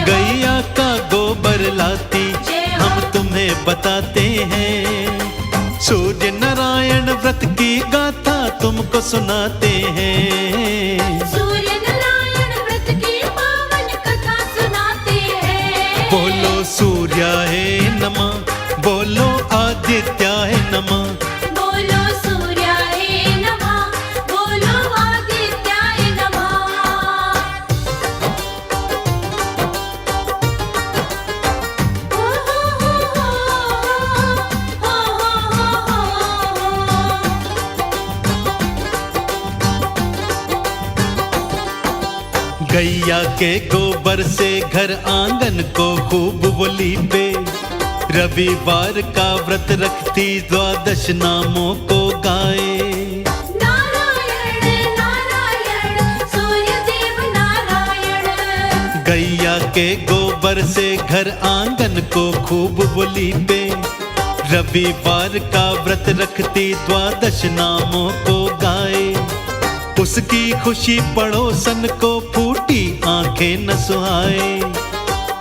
गैया का गोबर लाती। हम तुम्हें बताते हैं, सूर्य नारायण व्रत की गाथा तुमको सुनाते हैं। सूर्य नारायण व्रत की पावन कथा सुनाते हैं। बोलो सूर्याय नमः, बोलो आदित्याय नमः। बोलो सूर्याय नमः, बोलो आदित्याय नमः। हो हो हो हो हो। गैया के गोबर से घर आंगन को खूब वो लीपे। रविवार का व्रत रखती, द्वादश नामों को गाए। नारायण नारायण सूर्यदेव नारायण। गैया के गोबर से घर आंगन को खूब वो लीपे। रविवार का व्रत रखती, द्वादश नामों को गाए। उसकी खुशी पड़ोसन को फूटी आंखें न सुहाए।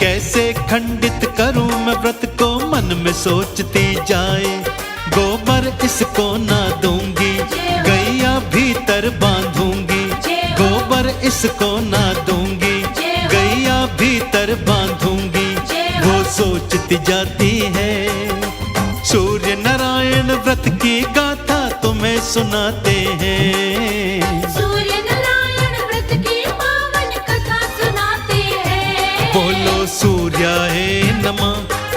कैसे खंडित करूं मैं व्रत को, मन में सोचती जाए। गोबर इसको ना दूंगी, गैया भीतर बांधूंगी। गोबर इसको ना दूंगी, गैया भीतर बांधूंगी। वो सोचती जाती है, सूर्य नारायण व्रत की गाथा तुम्हें सुनाते हैं। सूर्य नारायण व्रत की पावन कथा सुनाते हैं। बोलो सूर्याय नमः,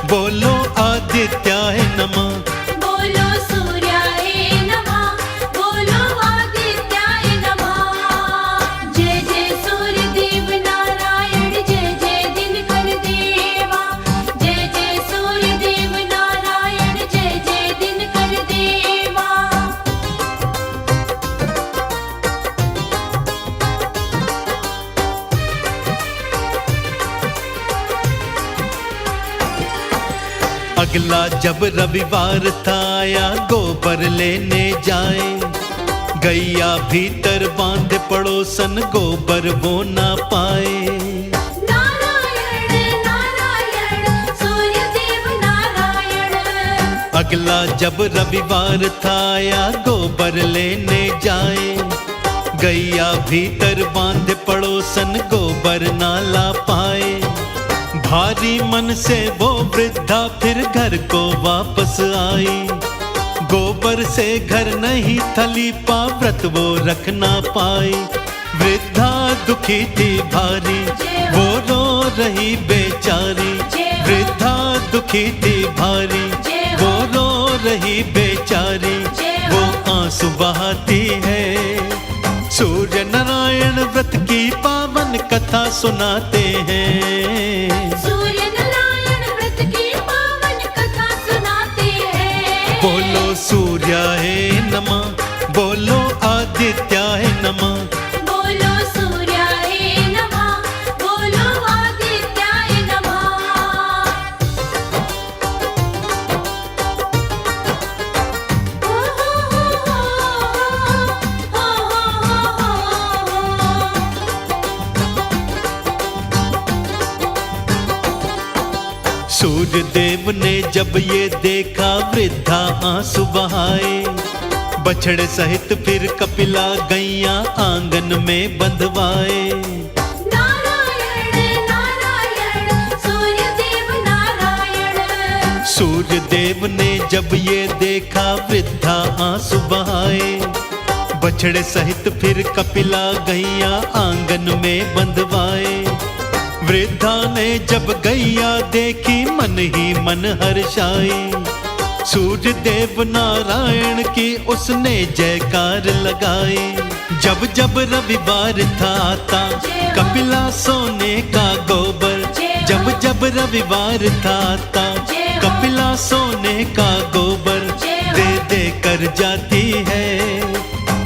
बोलो आदित्याय नमः। बोलो सूर्याय नमः, बोलो आदित्याय नमः। जय जय सूर्य देव नारायण, जय जय दिनकर देवा। जय जय सूर्य देव नारायण, जय जय दिनकर देवा। अगला जब रविवार था आया गोबर लेने जाए, गैया भीतर बांध पड़ोसन गोबर वो ना पाए। नारायण नारायण सूर्य देव नारायण। अगला जब रविवार था आया गोबर लेने जाए, गैया भीतर बांध पड़ोसन गोबर ना ला पाए। भारी मन से वो वृद्धा फिर घर को वापस आई, गोबर से घर नहीं थली पा व्रत वो रख ना पाई। वृद्धा दुखी थी भारी, वो रो रही बेचारी। वृद्धा दुखी थी भारी, वो रो रही बेचारी। वो आंसू बहाती है, सूर्य नारायण व्रत की पावन कथा सुनाते हैं। सूर्य नारायण व्रत की पावन कथा सुनाते हैं। बोलो सूर्याय नमः, बोलो आदित्याय नमः। बोलो सूर्याय नमः, बोलो आदित्याय नमः। ओ सूर्य देव ने जब ये देखा वृद्धा आंसू बहाए, बछड़े सहित फिर कपिला गैया आंगन में बंधवाए। नारायण नारायण सूर्य देव नारायण। सूर्य देव ने जब ये देखा वृद्धा आंसू बहाए, बछड़े सहित फिर कपिला गैया आंगन में बंधवाए। वृद्धा ने जब गैया देखी मन ही मन हर्षाई, सूर्य देव नारायण की उसने जयकार लगाई। जब जब रविवार था आता कपिला सोने का गोबर, जब जब रविवार था आता कपिला सोने का गोबर दे दे कर जाती है।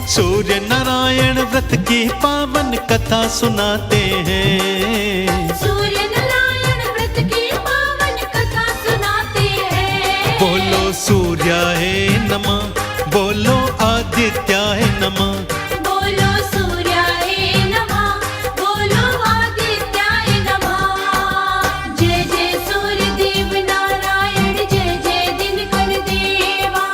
सूर्य नारायण व्रत की पावन कथा सुनाते हैं। सूर्य नारायण व्रत की पावन कथा सुनाते हैं। बोलो सूर्याय नमः, बोलो आदित्याय नमः। बोलो सूर्याय नमः, बोलो आदित्याय नमः। जय जय सूर्य देव नारायण, जय जय दिनकर देवा।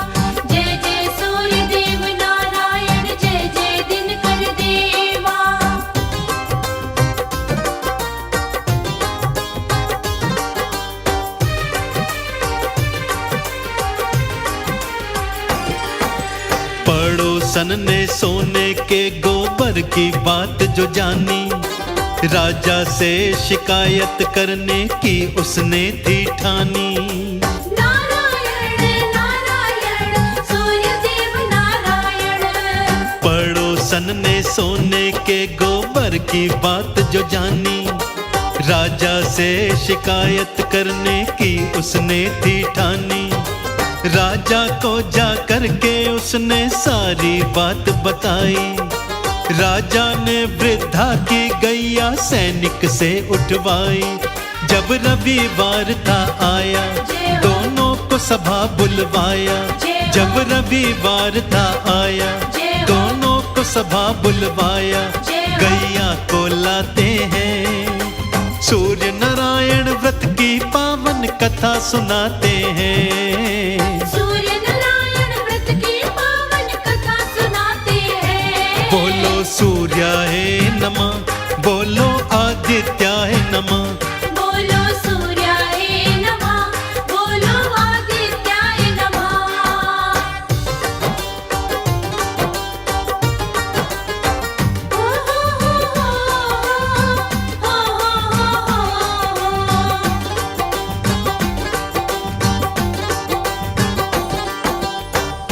जय जय सूर्य देव नारायण, जय जय दिनकर देवा। पड़ोसन ने सोने के गोबर की बात जो जानी, राजा से शिकायत करने की उसने थी ठानी। नारायण नारायण सूर्य देव नारायण। पड़ोसन ने सोने के गोबर की बात जो जानी, राजा से शिकायत करने की उसने थी ठानी। राजा को जा करके उसने सारी बात बताई। राजा ने वृद्धा की गैया सैनिक से उठवाई। जब रविवार था आया दोनों को सभा बुलवाया। जब रविवार था आया दोनों को सभा बुलवाया। गैया को लाते हैं, सूर्य नारायण व्रत की पावन कथा सुनाते हैं। सूर्य नारायण व्रत की पावन कथा सुनाते हैं। बोलो सूर्याय नमः, बोलो आदित्याय नमः। बोलो सूर्याय नमः, बोलो आदित्याय नमः। ओ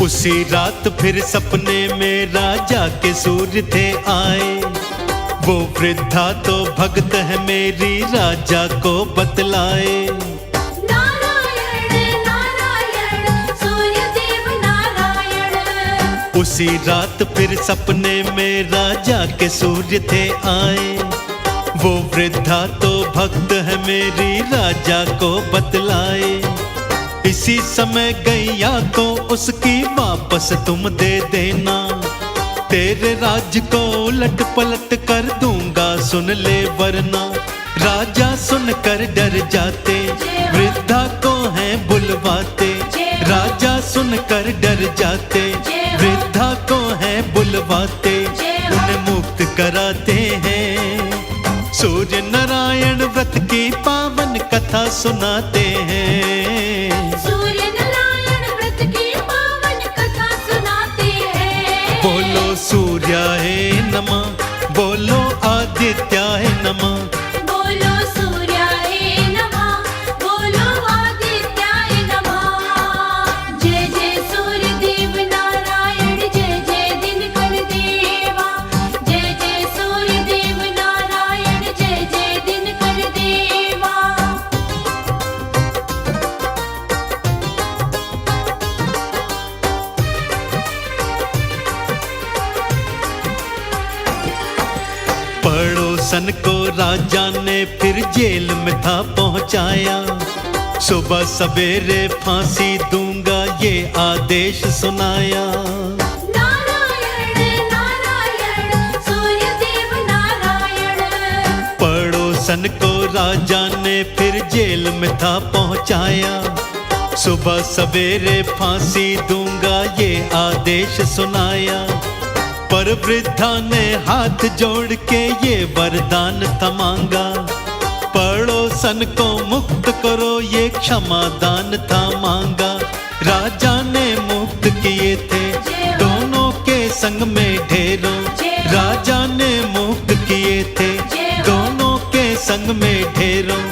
उसी रात फिर सपने में राजा के सूर्य थे आए। वो वृद्धा तो भक्त है मेरी, राजा को बतलाए। नारायण नारायण सूर्यदेव नारायण। उसी रात फिर सपने में राजा के सूर्य थे आए। वो वृद्धा तो भक्त है मेरी, राजा को बतलाए। इसी समय गैया को उसकी वापस तुम दे देना। तेरे राज को उलट पलट कर दूंगा, सुन ले वरना। राजा सुनकर डर जाते, वृद्धा को है बुलवाते। राजा सुनकर डर जाते, वृद्धा को है बुलवाते। उन्हें मुक्त कराते हैं, सूर्य नारायण व्रत की पावन कथा सुनाते हैं। सूर्य नारायण व्रत की पावन कथा सुनाते हैं। बोलो सूर्याय नमः, बोलो आदित्याय नमः। बोलो सूर्याय नमः, बोलो आदित्याय नमः। जय जय सूर्यदेव नारायण, जय जय दिनकर देवा। जय जय सूर्यदेव नारायण, जय जय दिनकर देवा। पड़ोसन को राजा ने फिर जेल में था पहुंचाया। सुबह सवेरे फांसी दूंगा, ये आदेश सुनाया। नारायण नारायण सूर्यदेव नारायण। पड़ोसन को राजा ने फिर जेल में था पहुंचाया। सुबह सवेरे फांसी दूंगा, ये आदेश सुनाया। पर वृद्धा ने हाथ जोड़ के ये वरदान था मांगा। पड़ोसन को मुक्त करो, ये क्षमादान था मांगा। राजा ने मुक्त किए थे दोनों के संग में ढेरों। राजा ने मुक्त किए थे दोनों के संग में ढेरों।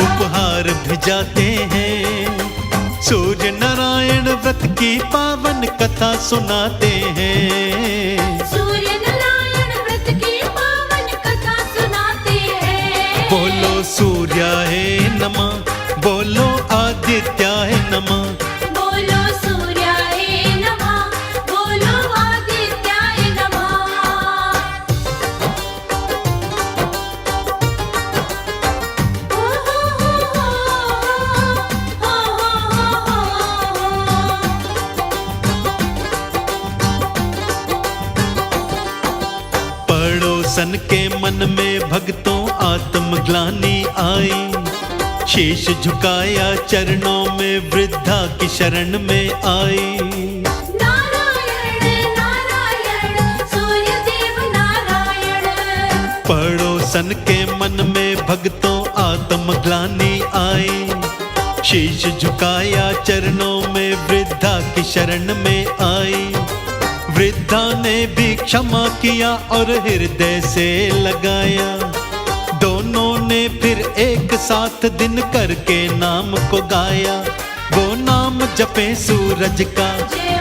उपहार भिजाते हैं, सूर्य नारायण व्रत की पावन कथा सुनाते हैं। सूर्य नारायण व्रत की पावन कथा सुनाते हैं। बोलो सूर्याय नमः, बोलो आदित्याय नमः। बोलो सूर्याय नमः, बोलो आदित्याय नमः। हो हो पड़ोसन के मन में भक्तों आत्मग्लानि आई। शीश झुकाया चरणों में, वृद्धा की शरण में आई। नारायण नारायण सूर्यदेव नारायण। पड़ोसन के मन में भक्तों आत्मग्लानि आई। शीश झुकाया चरणों में, वृद्धा की शरण में आई। वृद्धा ने भी क्षमा किया और हृदय से लगाया। दोनों ने फिर एक साथ दिन करके नाम को गाया। वो नाम जपे सूरज का,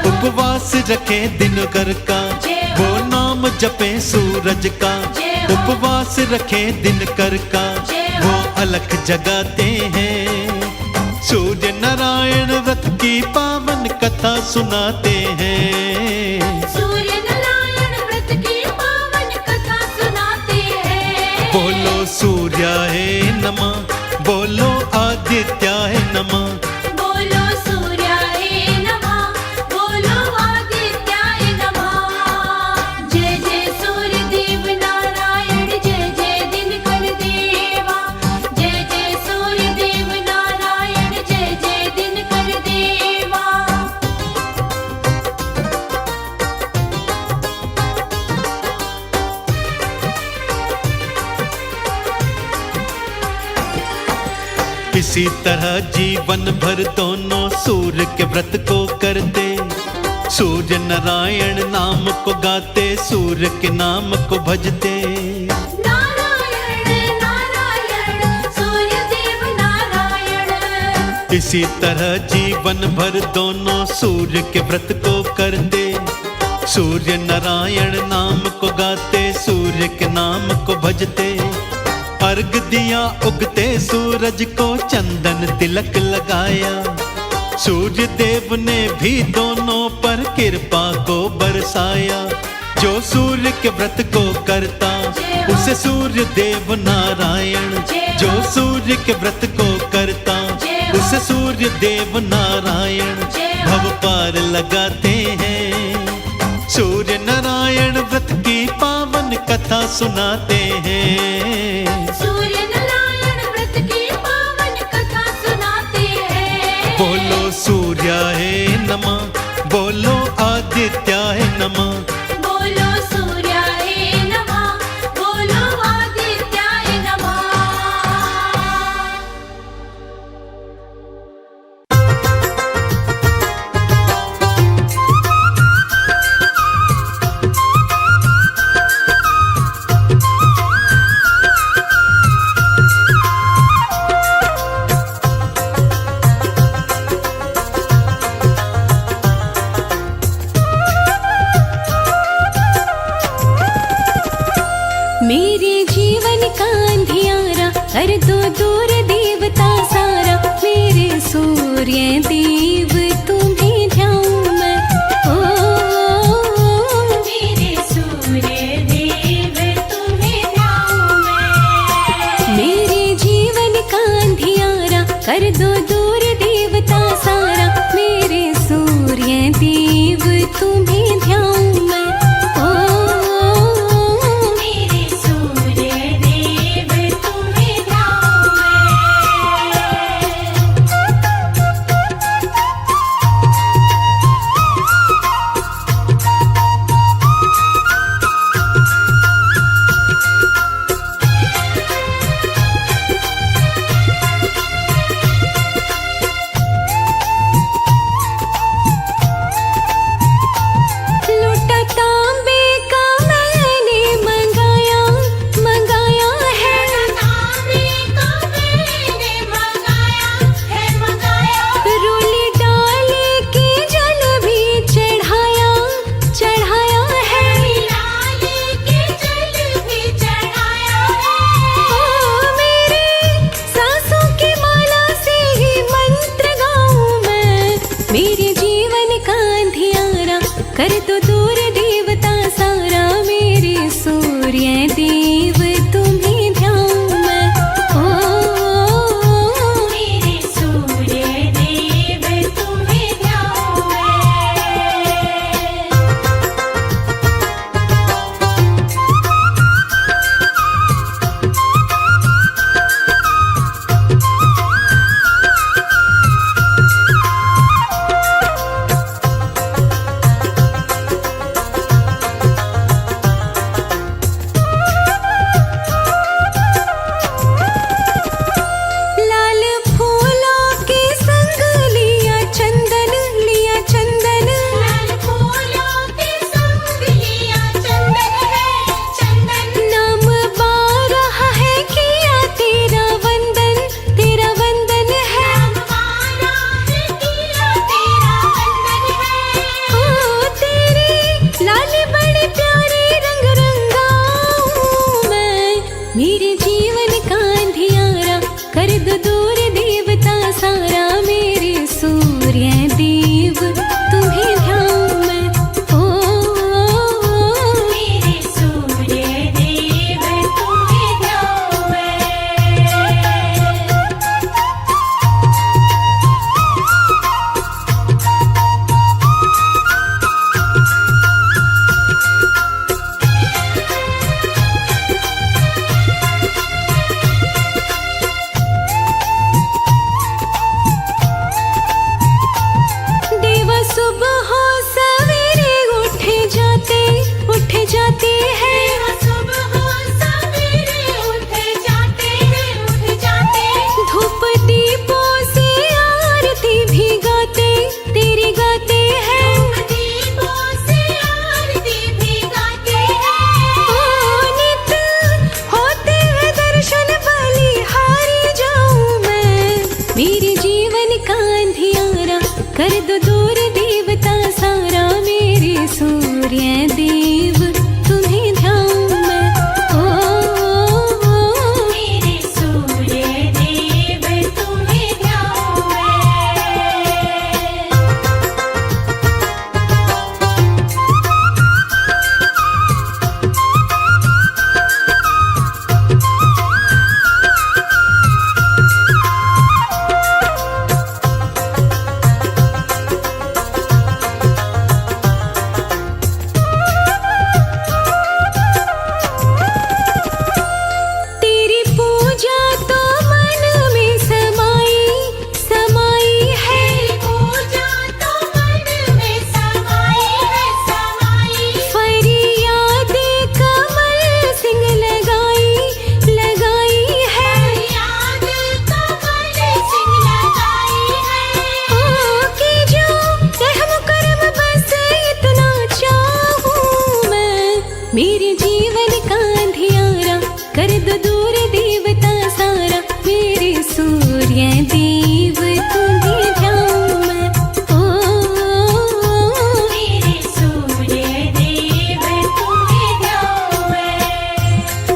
उपवास रखे दिन कर का। वो नाम जपे सूरज का, उपवास रखे दिन कर का। वो अलख जगाते हैं, सूर्य नारायण व्रत की पावन कथा सुनाते हैं। सूर्य नारायण व्रत की पावन कथा सुनाते हैं। बोलो सूर्याय नमः, बोलो आदित्याय नमः। बोलो सूर्याय नमः, बोलो आदित्याय नमः। जय जय सूर्यदेव नारायण, जय जय दिनकर देवा। जय जय सूर्यदेव नारायण, जय जय दिनकर देवा। इसी तरह जीवन भर दोनों सूर्य के व्रत को करते। सूर्य नारायण नाम को गाते, सूर्य के नाम को भजते। नारायण नारायण सूर्यदेव नारायण। इसी तरह जीवन भर दोनों सूर्य के व्रत को करते, सूर्य नारायण नाम को गाते, सूर्य के नाम को भजते। अर्घ दिया उगते सूरज को, चंदन तिलक लगाया। सूर्य देव ने भी दोनों पर कृपा को बरसाया। जो सूर्य के व्रत को करता उसे सूर्य देव नारायण, जो सूर्य के व्रत को करता उसे सूर्य देव नारायण भव पार लगाते हैं। सूर्य नारायण व्रत की पावन कथा सुनाते हैं। सूर्य नारायण व्रत की पावन कथा सुनाते हैं। बोलो सूर्याय नमः, बोलो आदित्याय नमः। बोलो सूर्याय नमः, बोलो आदित्याय नमः। मेरे जीवन का अंधियारा कर दो दूर देवता सारा। मेरे सूर्य देव तुम्हें ध्याऊं मैं। मेरे सूर्य देव तुम्हें ध्याऊं मैं। मेरे जीवन का अंधियारा कर दो दूर देवता सारा। मेरे सूर्य देव तुम्हें ध्याऊं मैं। मेरे सूर्य देव तुम्हें ध्याऊं लूटा तांबे का मैंने मंगाया है। तांबे का मैंने मंगाया है। रोली डाले के जल भी चढ़ाया है। लाले के जल भी चढ़ाया है। मेरे सांसों की माला से ही मंत्र गाऊं मैं। मेरे जीवन का अंधियारा कर दो दूर देवता सारा। मेरे सूर्य देव तुम्हें ध्याऊं मैं। मेरे सूर्य देव तुम्हें ध्याऊं मैं। लाल फूलों के संग लिया चंदन। लाल फूलों के संग लिया चंदन है। चंदन नाम बारह है किया तेरा वंदन है। हमारा है किया तेरा वंदन है। ओ तेरी लाली बड़ी प्यारी रंग रंगाऊं मैं। मेरे जीवन का अंधियारा कर दो दूर देवता सारा। मेरे सूर्य देव तुम्हें ध्याऊं मैं। मेरे सूर्य देव तुम्हें ध्याऊं मैं। देवा सुबह कर दो दूर देवता सारा मेरे सूर्य देव तुम्हें ध्याऊं मैं। मेरे सूर्य देव तुम्हें ध्याऊं मैं। तेरी पूजा तो मन में समाई समाई है। तेरी पूजा तो मन में समाई है, समाई। फरियाद कमल सिंह लगाई लगाई है। फरियाद कमल सिंह लगाई है। कि जो रहम करम बस इतना चाहूं मैं। मेरे जीवन का अंधियारा कर दो दूर देवता सारा मेरे सूर्य देव तुम्हें ध्याऊं मैं। मेरे सूर्य देव तुम्हें ध्याऊं मैं।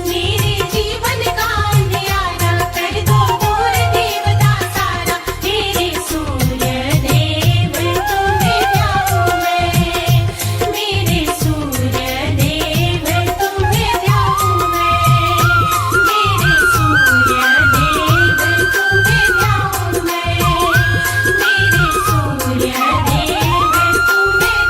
मेरे जीवन का अंधियारा कर दो दूर देवता सारा मेरे सूर्य देव तुम्हें ध्याऊं मैं। मेरे सूर्य देव तुम्हें ध्याऊं मैं। मेरे सूर्य देव तुम्हें ध्याऊं मैं। मेरे सूर्य देव तुम्हें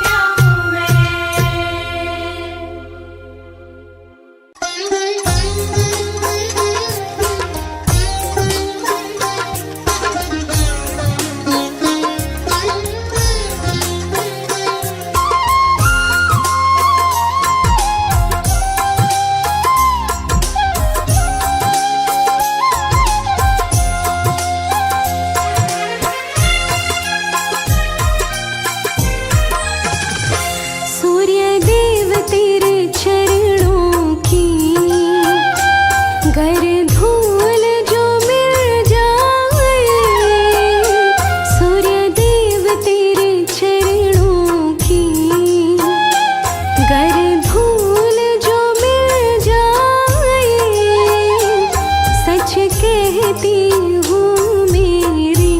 सूर्य देव तेरे चरणों की गर धूल जो मिल जाए। सूर्य देव तेरे चरणों की गर धूल जो मिल जाए। सच कहती हूँ मेरी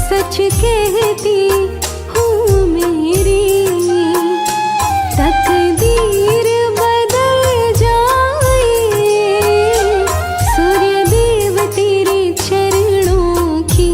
सच कहती हूँ मेरी तकदीर बदल जाए। सूर्य देव तेरे चरणों की।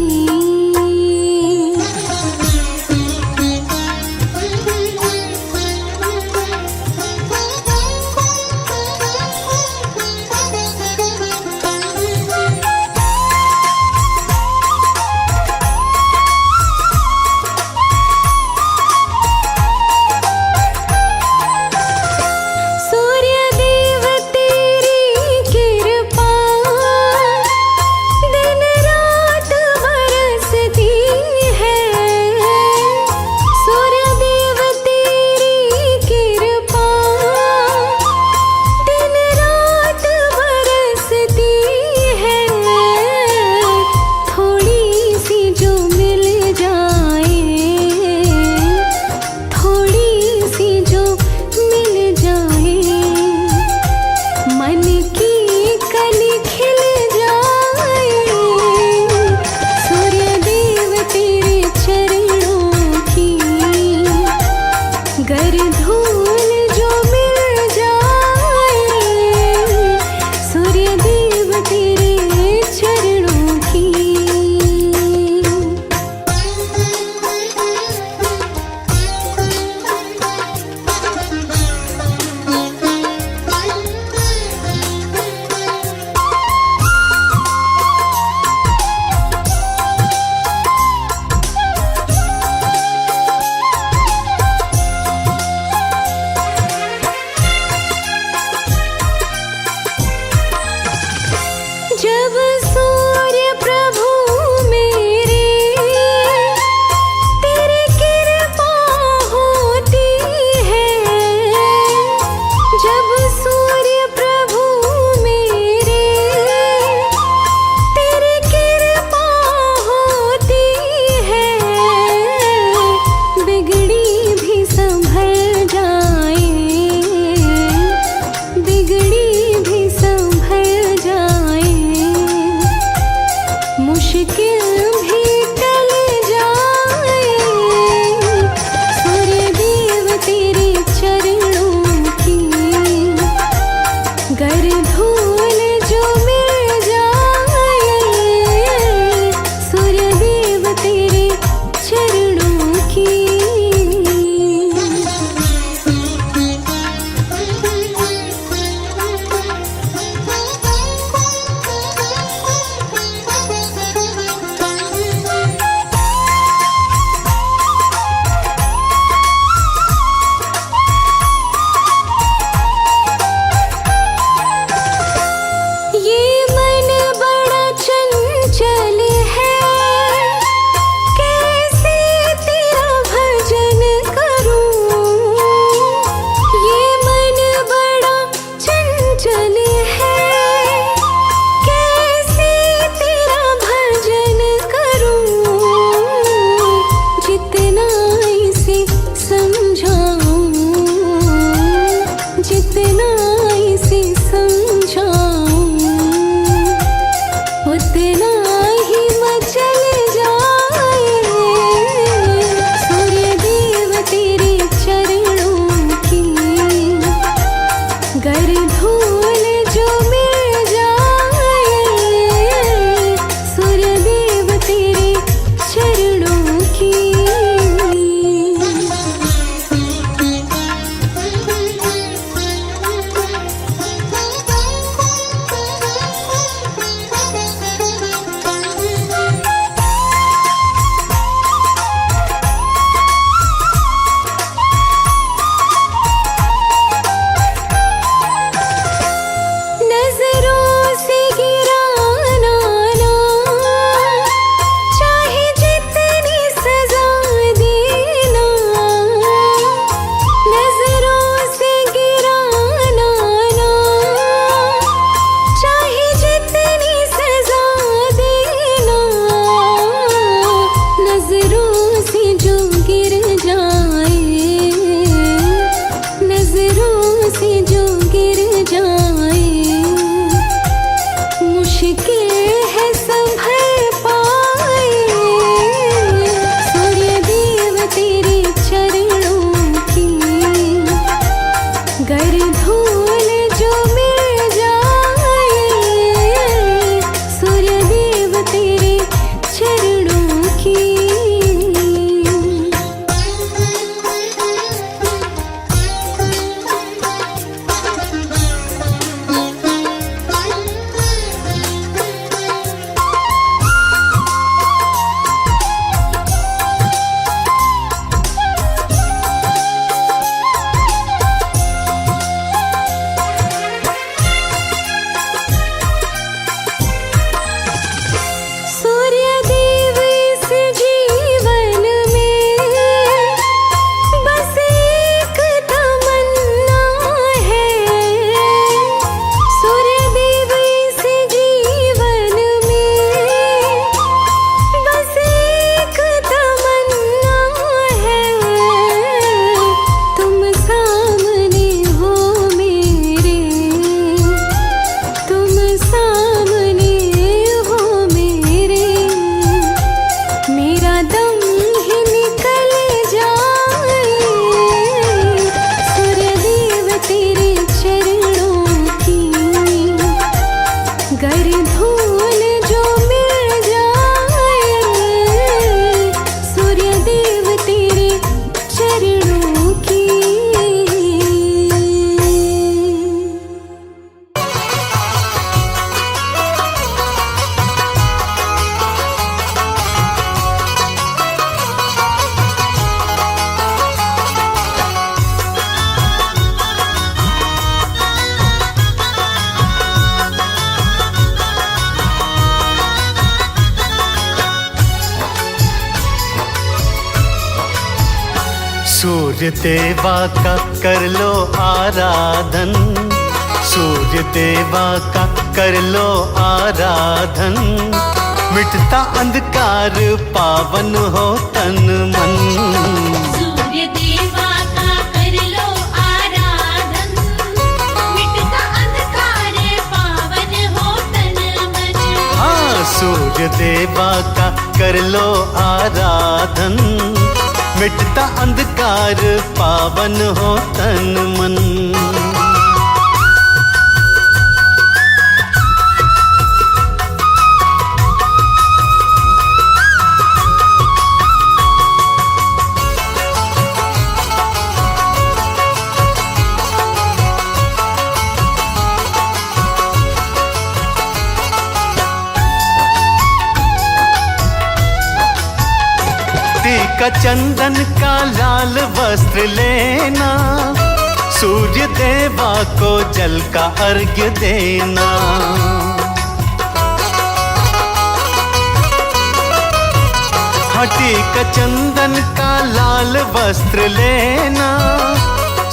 सूर्य देवा का कर लो आराधन, सूर्य देवा का कर लो आराधन, मिटता अंधकार पावन हो तन मन। सूर्य देवा का कर लो आराधन, मिटता अंधकार पावन हो तन मन। हाँ, सूर्य देवा का कर लो आराधन, मिटता अंधकार पावन हो तन मन। टीका चंदन का लाल वस्त्र लेना, सूर्य देवा को जल का अर्घ्य देना। हाँ, टीका चंदन का लाल वस्त्र लेना,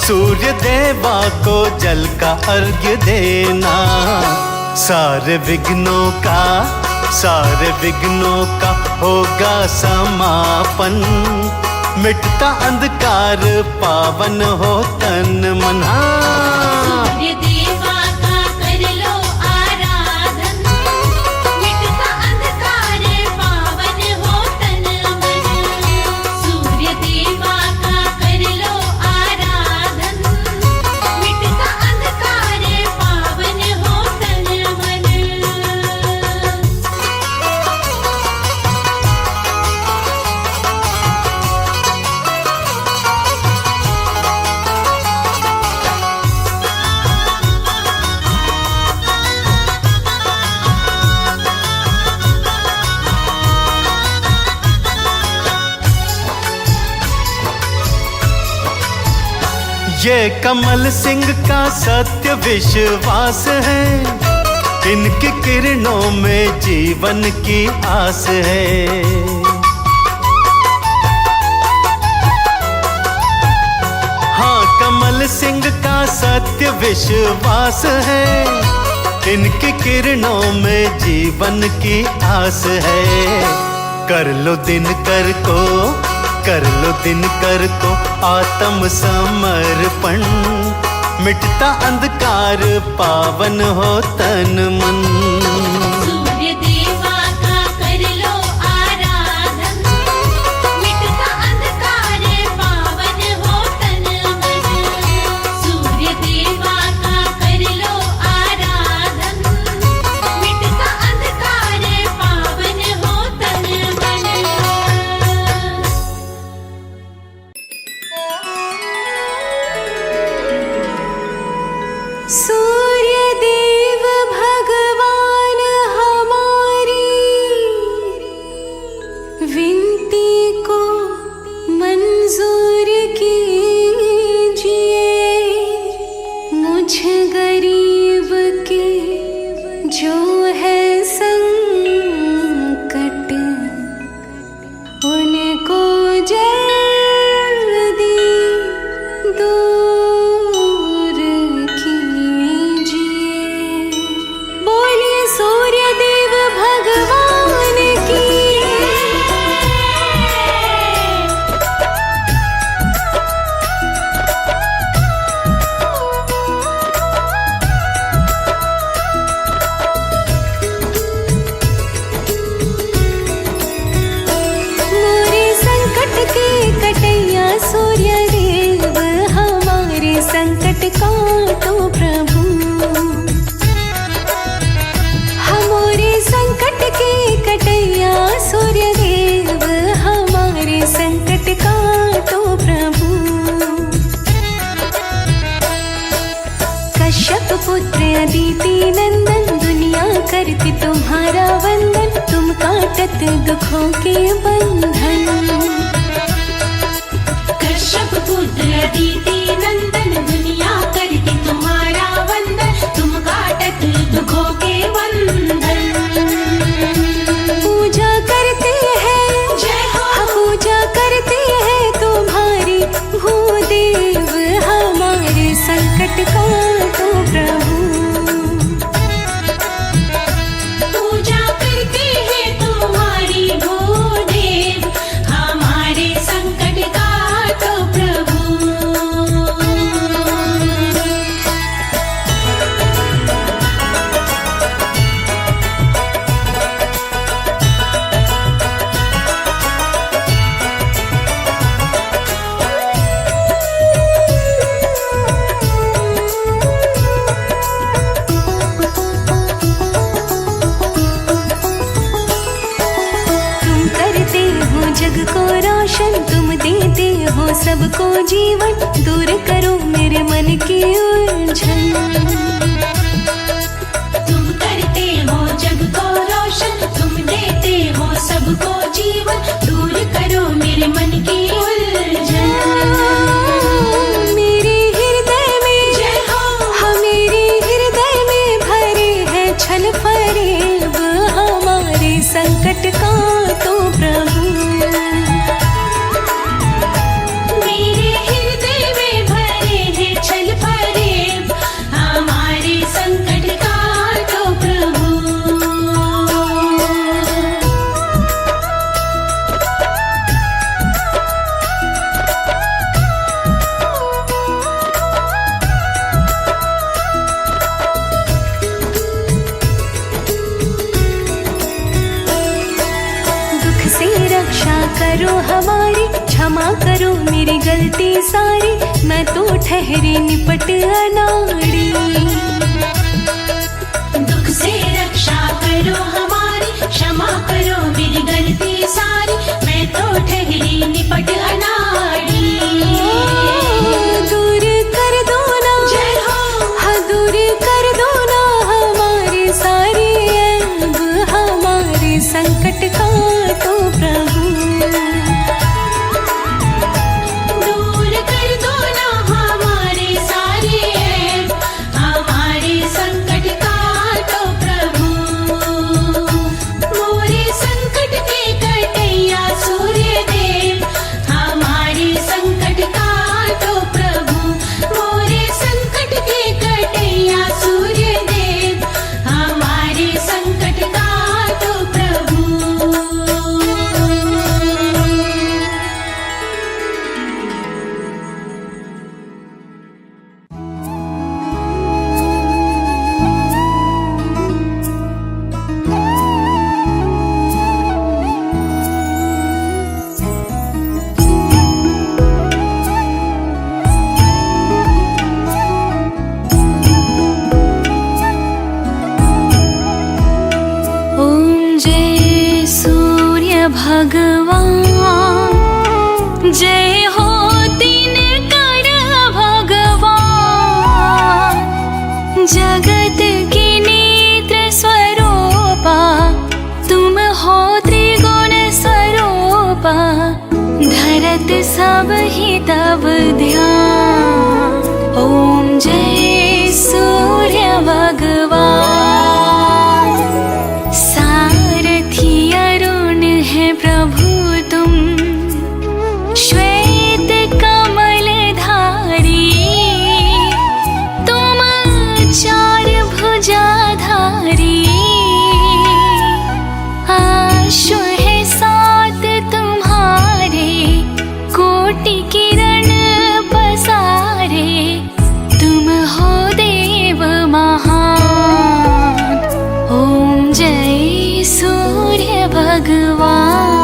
सूर्य देवा को जल का अर्घ्य देना। सारे विघ्नों का होगा समापन, मिटता अंधकार पावन हो तन मन। सूर्य देवा का कर लो आराधन, मिटता अंधकार पावन हो तन मन। सूर्य देवा का कर लो आराधन, मिटता अंधकार पावन हो तन मन। ये कमल सिंह का सत्य विश्वास है, इनकी किरणों में जीवन की आस है। हाँ, कमल सिंह का सत्य विश्वास है, इनकी किरणों में जीवन की आस है। कर लो दिनकर को आत्म समर्पण, मिटता अंधकार पावन हो तन मन। सूर्य देवा का कर लो आराधन, मिटता अंधकार पावन हो तन मन। सूर्य देवा का कर लो आराधन, मिटता अंधकार पावन हो तन मन। सूर्य देव भगवान हमारी विनती को मंजूर कीजिए। मुझ गरीब के जो है संकट, उनको जल्दी दूर कीजिए। बोलिए सूर्य देव भगवान की। मोरे संकट के कटैया सूर्य देव, हमारे संकट काटो प्रभु। हमारे संकट के कटैया सूर्य देव, हमारे संकट काटो प्रभु। कश्यप पुत्र अदिति नंदन, दुनिया करती तुम्हारा वंदन, तुम काटत दुखों के बंधन। कश्यप पुत्र अदिति नंदन, दुनिया करती तुम्हारा वंदन, तुम काटत दुखों के बंधन। पूजा करते हैं, जय हो। हाँ, पूजा करते हैं तुम्हारी सबको जीवन, दूर करो मेरे मन की उलझन। तुम करते हो जग को रोशन, तुम देते हो सबको जीवन, दूर करो मेरे मन की उलझन। मेरे हृदय में जय हो, हाँ मेरे हृदय में भरे है छल फरेब, हमारे संकट का तो प्रभु। मेरे हृदय में भरे हैं छल फरेब, हमारे संकट का तो प्रभु। दुख से रक्षा करो हमारी, क्षमा करो मेरी गलती सारी, मैं तो ठहरी निपट अनाड़ी। दुख से रक्षा करो हमारी, क्षमा करो मेरी गलती सारी, मैं तो ठहरी निपट अनाड़ी। दूर कर दो ना, जय हो, हाँ दूर कर दो ना हमारे सारे ऐब, हमारे संकट का तो प्रभु। दूर कर दो ना हमारे सारे ऐब, हमारे संकट का तो प्रभु। मोरे संकट के कटैया सूर्य देव, हमारे संकट का तो प्रभु। मोरे संकट के कटैया सूर्य देव, हमारे संकट का तो प्रभु। ओम जय सूर्य भगवान, जय हो दिनकर भगवान, जगत के नेत्र स्वरूपा, तुम हो त्रिगुण स्वरूपा, धरत सब ही तब ध्यान। ओम जय सूर्य भगवान, सारथी अरुण है प्रभु तुम, श्वेत कमल धारी, तुम चार भुजाधारी, आशु है साथ तुम्हारे, कोटि किरण पसारे, तुम हो देव महान। ओम जय सूर्य भगवान।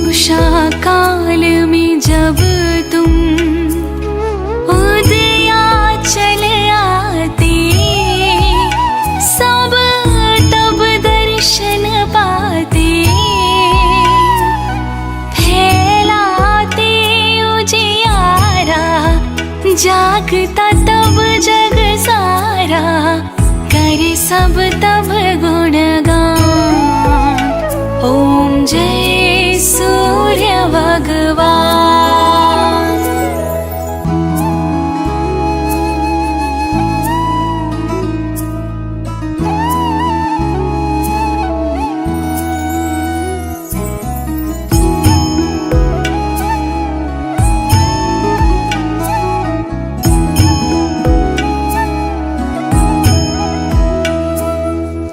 उषा काल में जब तुम उदयाचल आते, सब तब दर्शन पाते, फैलाते उजियारा, जागता तब जग सारा, करे सब तब गुणगान। ओम जय सूर्य भगवान।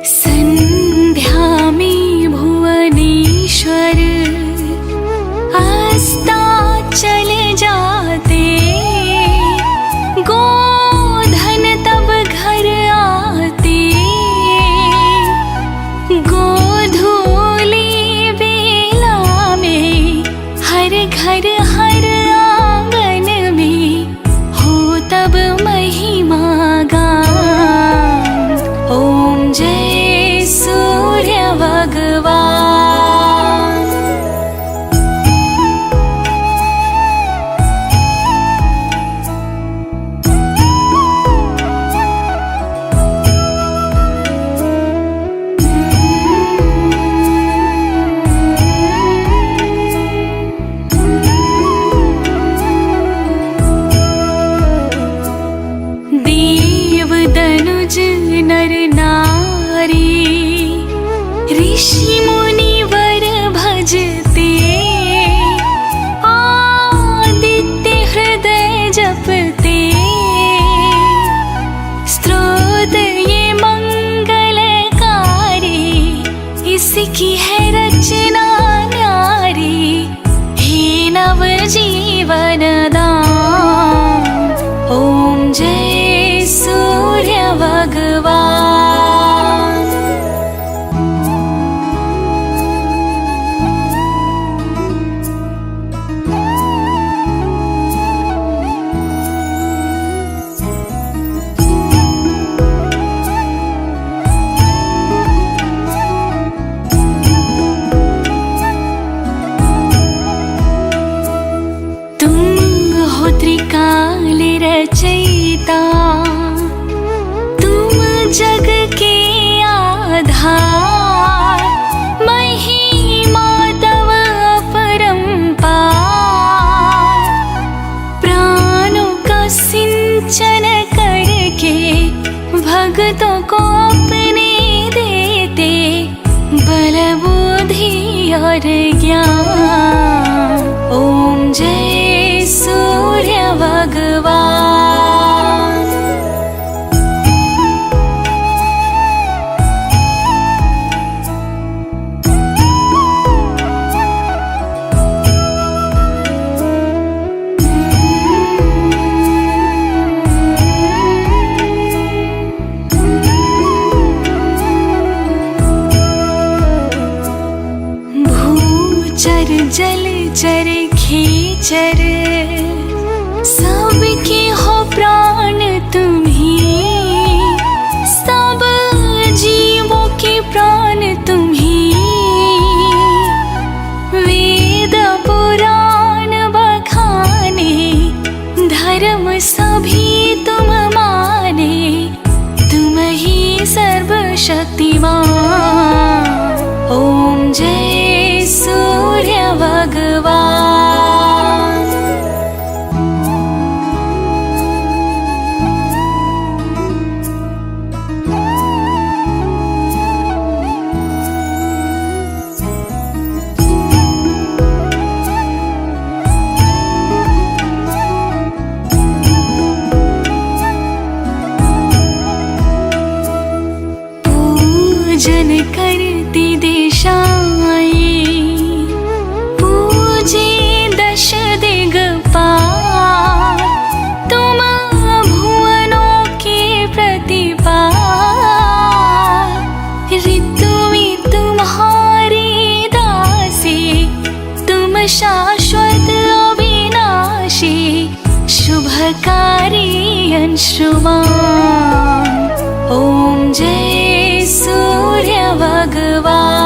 संध्या में भुवनेश्वर जय सूर्य भगवान। देव दनुज नर नारी ऋषि मुनि वर भजते, आदित्य हृदय जपते, स्तोत्र ये मंगलकारी, इसकी है रचना न्यारी, हे नव जीवन दान। ओम जय सूर्य भगवान। तुम हो त्रिकाल रचयिता, तुम जग के आधार, महिमा तव अपरंपार, प्राणों का सिंचन करके भक्तों को अपने देते, बल बुद्धि और ज्ञान। ओम जय सूर्य भगवान। भूचर जलचर खेचर, सबके हो प्राण तुम्ही, सब जीवों के प्राण तुम्ही, वेद पुराण बखाने, धर्म सभी तुम माने, तुम ही सर्वशक्तिमान। ओम जय सूर्य भगवान। पूजन करती दिशाएं, पूजे दश दिगपाल, तुम भुवनों के प्रतिपाल, ऋतु में तुम्हारी दासी, तुम शाश्वत अविनाशी, शुभकारी अंशुमान। ओम जय सूर्य भगवान।